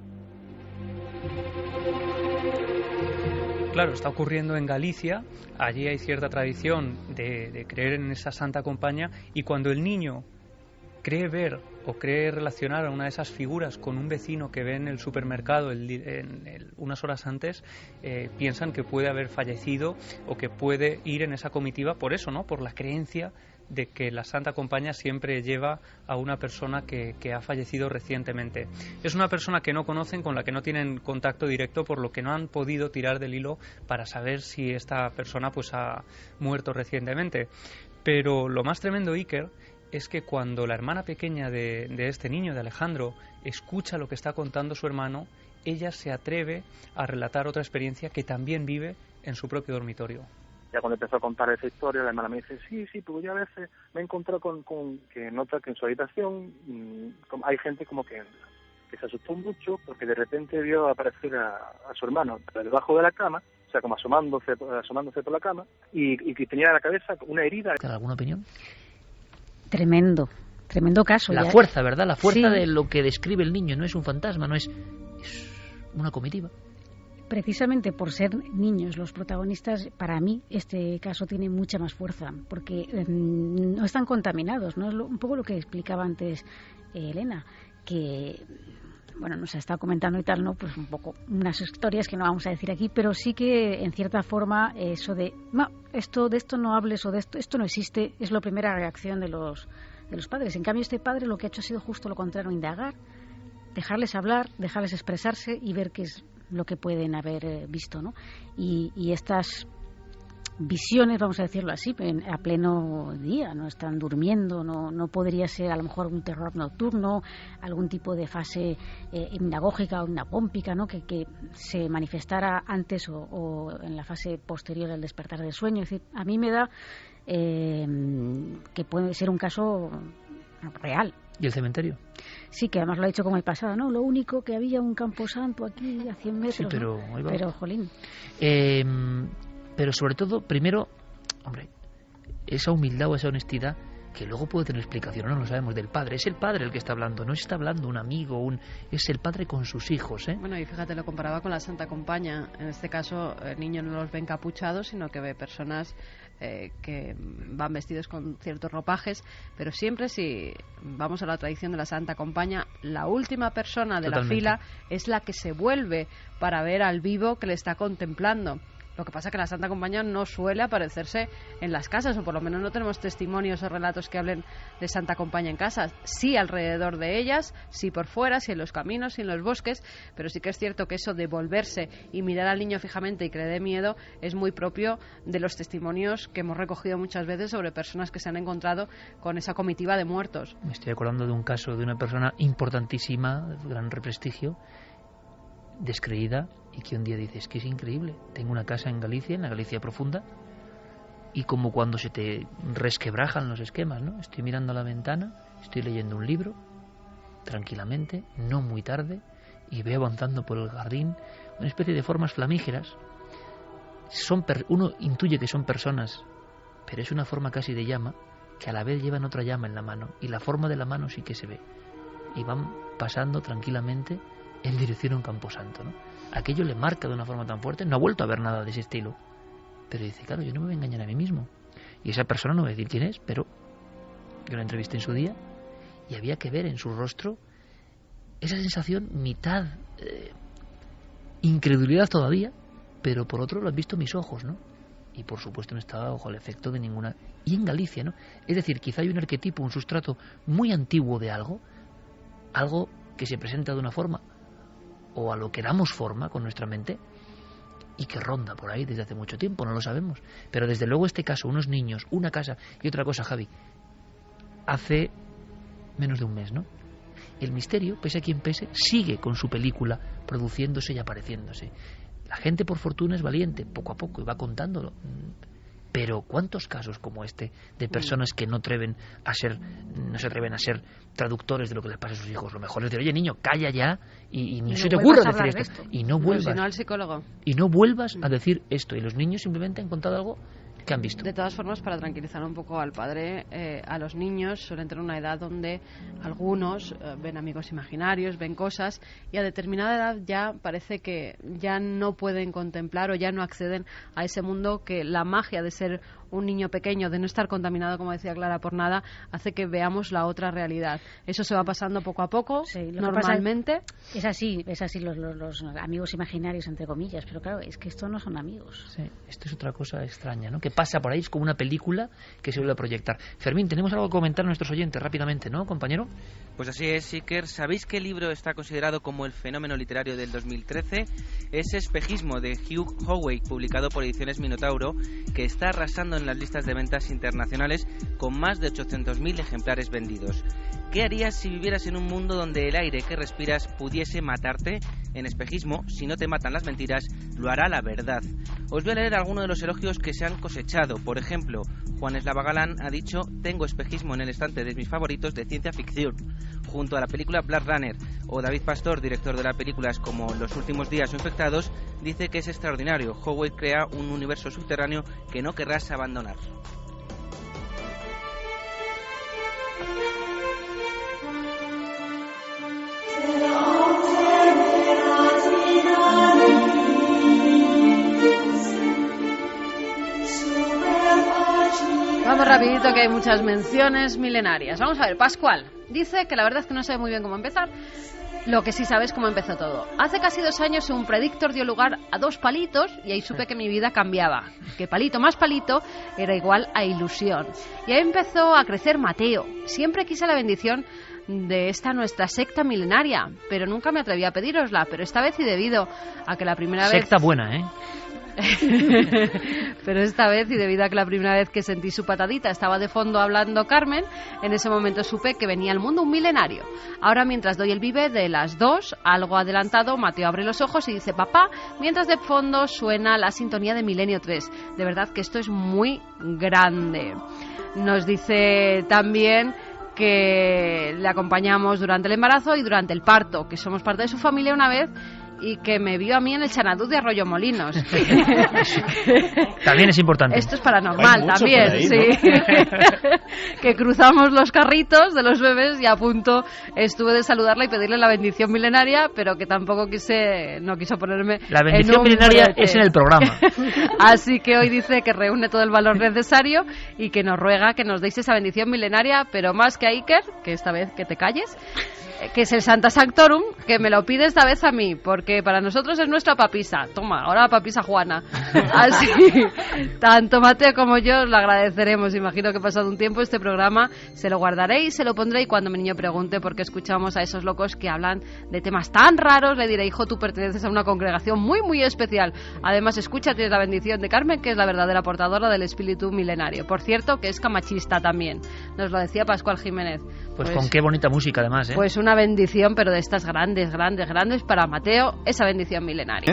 Claro, está ocurriendo en Galicia, allí hay cierta tradición de creer en esa Santa Compaña, y cuando el niño cree ver o cree relacionar a una de esas figuras con un vecino que ve en el supermercado unas horas antes, piensan que puede haber fallecido o que puede ir en esa comitiva por eso, ¿no? Por la creencia de que la Santa Compaña siempre lleva a una persona que ha fallecido recientemente. Es una persona que no conocen, con la que no tienen contacto directo, por lo que no han podido tirar del hilo para saber si esta persona pues ha muerto recientemente. Pero lo más tremendo, Iker, es que cuando la hermana pequeña de este niño, de Alejandro, escucha lo que está contando su hermano, ella se atreve a relatar otra experiencia que también vive en su propio dormitorio. Ya cuando empezó a contar esa historia, la hermana me dice, sí, porque yo a veces me he encontrado con que nota que en su habitación hay gente como que se asustó mucho porque de repente vio aparecer a su hermano debajo de la cama, o sea, como asomándose por la cama, y que tenía en la cabeza una herida. ¿Alguna opinión? Tremendo caso. La fuerza, ¿verdad? La fuerza de lo que describe el niño. No es un fantasma, es una comitiva. Precisamente por ser niños los protagonistas, para mí este caso tiene mucha más fuerza, porque no están contaminados, ¿no? Es un poco lo que explicaba antes Elena, que nos ha estado comentando y tal, ¿no? Pues un poco unas historias que no vamos a decir aquí, pero sí que en cierta forma eso de de esto no hables, o de esto no existe, es la primera reacción de los padres. En cambio, este padre lo que ha hecho ha sido justo lo contrario, indagar, dejarles hablar, dejarles expresarse y ver qué es lo que pueden haber visto, ¿no? Y estas visiones, vamos a decirlo así, a pleno día, no están durmiendo, no podría ser a lo mejor un terror nocturno, algún tipo de fase hipnagógica o hipnopómpica, ¿no? Que se manifestara antes o en la fase posterior al despertar del sueño. Es decir, a mí me da que puede ser un caso real. ¿Y el cementerio? Sí, que además lo ha dicho como el pasado, ¿no? Lo único que había un camposanto aquí a 100 metros. Sí, pero, ¿no? Pero jolín. Pero sobre todo, primero, esa humildad o esa honestidad que luego puede tener explicación, no lo sabemos, del padre. Es el padre el que está hablando, no está hablando un amigo, es el padre con sus hijos, ¿eh? Bueno, y fíjate, lo comparaba con la Santa Compaña. En este caso, el niño no los ve encapuchados, sino que ve personas que van vestidos con ciertos ropajes, pero siempre, si vamos a la tradición de la Santa Compaña, la última persona de la fila es la que se vuelve para ver al vivo que le está contemplando. Lo que pasa es que la Santa Compañía no suele aparecerse en las casas, o por lo menos no tenemos testimonios o relatos que hablen de Santa Compañía en casas. Sí alrededor de ellas, sí por fuera, sí en los caminos, sí en los bosques, pero sí que es cierto que eso de volverse y mirar al niño fijamente y que le dé miedo es muy propio de los testimonios que hemos recogido muchas veces sobre personas que se han encontrado con esa comitiva de muertos. Me estoy acordando de un caso de una persona importantísima, de gran prestigio, descreída, y que un día dice, es que es increíble, tengo una casa en Galicia, en la Galicia profunda, y como cuando se te resquebrajan los esquemas, ¿no? Estoy mirando a la ventana, estoy leyendo un libro, tranquilamente, no muy tarde, y veo avanzando por el jardín una especie de formas flamígeras. Uno intuye que son personas, pero es una forma casi de llama, que a la vez llevan otra llama en la mano, y la forma de la mano sí que se ve, y van pasando tranquilamente en dirección a un camposanto, ¿no? Aquello le marca de una forma tan fuerte, no ha vuelto a ver nada de ese estilo, pero dice, claro, yo no me voy a engañar a mí mismo, y esa persona no voy a decir quién es, pero yo la entrevisté en su día y había que ver en su rostro esa sensación mitad incredulidad todavía, pero por otro lo han visto mis ojos, ¿no? Y por supuesto no estaba bajo el efecto de ninguna. Y en Galicia, ¿no? Es decir, quizá hay un arquetipo, un sustrato muy antiguo de algo que se presenta de una forma, o a lo que damos forma con nuestra mente, y que ronda por ahí desde hace mucho tiempo, no lo sabemos. Pero desde luego este caso, unos niños, una casa y otra cosa, Javi, hace menos de un mes, ¿no? El misterio, pese a quien pese, sigue con su película produciéndose y apareciéndose. La gente, por fortuna, es valiente, poco a poco, y va contándolo. Pero ¿cuántos casos como este de personas que no se atreven a ser traductores de lo que les pasa a sus hijos? Lo mejor es decir, oye, niño, calla ya y no se te ocurra decir esto. Y no vuelvas. Si no, al psicólogo. Y no vuelvas a decir esto. Y los niños simplemente han contado algo que han visto. De todas formas, para tranquilizar un poco al padre, a los niños suelen tener una edad donde algunos ven amigos imaginarios, ven cosas, y a determinada edad ya parece que ya no pueden contemplar o ya no acceden a ese mundo que la magia de ser un niño pequeño, de no estar contaminado, como decía Clara, por nada, hace que veamos la otra realidad. Eso se va pasando poco a poco, sí, normalmente. Es así los amigos imaginarios, entre comillas, pero claro, es que estos no son amigos. Sí, esto es otra cosa extraña, ¿no? Que pasa por ahí, es como una película que se vuelve a proyectar. Fermín, tenemos algo que comentar a nuestros oyentes rápidamente, ¿no, compañero? Pues así es, Iker. ¿Sabéis qué libro está considerado como el fenómeno literario del 2013? Es Espejismo, de Hugh Howey, publicado por Ediciones Minotauro, que está arrasando en las listas de ventas internacionales con más de 800.000 ejemplares vendidos. ¿Qué harías si vivieras en un mundo donde el aire que respiras pudiese matarte? En Espejismo, si no te matan las mentiras, lo hará la verdad. Os voy a leer algunos de los elogios que se han cosechado. Por ejemplo, Juan Eslava Galán ha dicho: tengo Espejismo en el estante de mis favoritos de ciencia ficción, junto a la película Blade Runner. O David Pastor, director de las películas como Los últimos días o Infectados, dice que es extraordinario. Howey crea un universo subterráneo que no querrás abandonar. Vamos rapidito, que hay muchas menciones milenarias. Vamos a ver, Pascual dice que la verdad es que no sabe muy bien cómo empezar. Lo que sí sabes cómo empezó todo. Hace casi 2 años un predictor dio lugar a 2 palitos y ahí supe que mi vida cambiaba. Que palito más palito era igual a ilusión. Y ahí empezó a crecer Mateo. Siempre quise la bendición de esta nuestra secta milenaria, pero nunca me atreví a pedírosla. Pero esta vez, y debido a que la primera vez... Secta buena, ¿eh? Pero esta vez, y debido a que la primera vez que sentí su patadita estaba de fondo hablando Carmen, en ese momento supe que venía al mundo un milenario. Ahora, mientras doy el vive de las 2, algo adelantado, Mateo abre los ojos y dice papá, mientras de fondo suena la sintonía de Milenio 3. De verdad que esto es muy grande. Nos dice también que le acompañamos durante el embarazo y durante el parto, que somos parte de su familia una vez, y que me vio a mí en el Xanadu de Arroyo Molinos. También es importante. Esto es paranormal también, ahí, sí. ¿no? Que cruzamos los carritos de los bebés y a punto estuve de saludarla y pedirle la bendición milenaria, pero que tampoco no quiso ponerme la bendición milenaria brete. Es en el programa. Así que hoy dice que reúne todo el valor necesario y que nos ruega que nos deis esa bendición milenaria, pero más que a Iker, que esta vez que te calles, que es el Santa Sanctorum, que me lo pide esta vez a mí, porque porque para nosotros es nuestra papisa. Toma, ahora la papisa Juana. Así, tanto Mateo como yo lo agradeceremos. Imagino que pasado un tiempo este programa se lo guardaré y se lo pondré, y cuando mi niño pregunte por qué escuchamos a esos locos que hablan de temas tan raros, le diré: hijo, tú perteneces a una congregación muy, muy especial. Además, escucha, tienes la bendición de Carmen, que es la verdadera portadora del espíritu milenario. Por cierto, que es camachista también. Nos lo decía Pascual Jiménez. Pues con qué bonita música, además, ¿eh? Pues una bendición, pero de estas grandes, grandes, grandes para Mateo, esa bendición milenaria.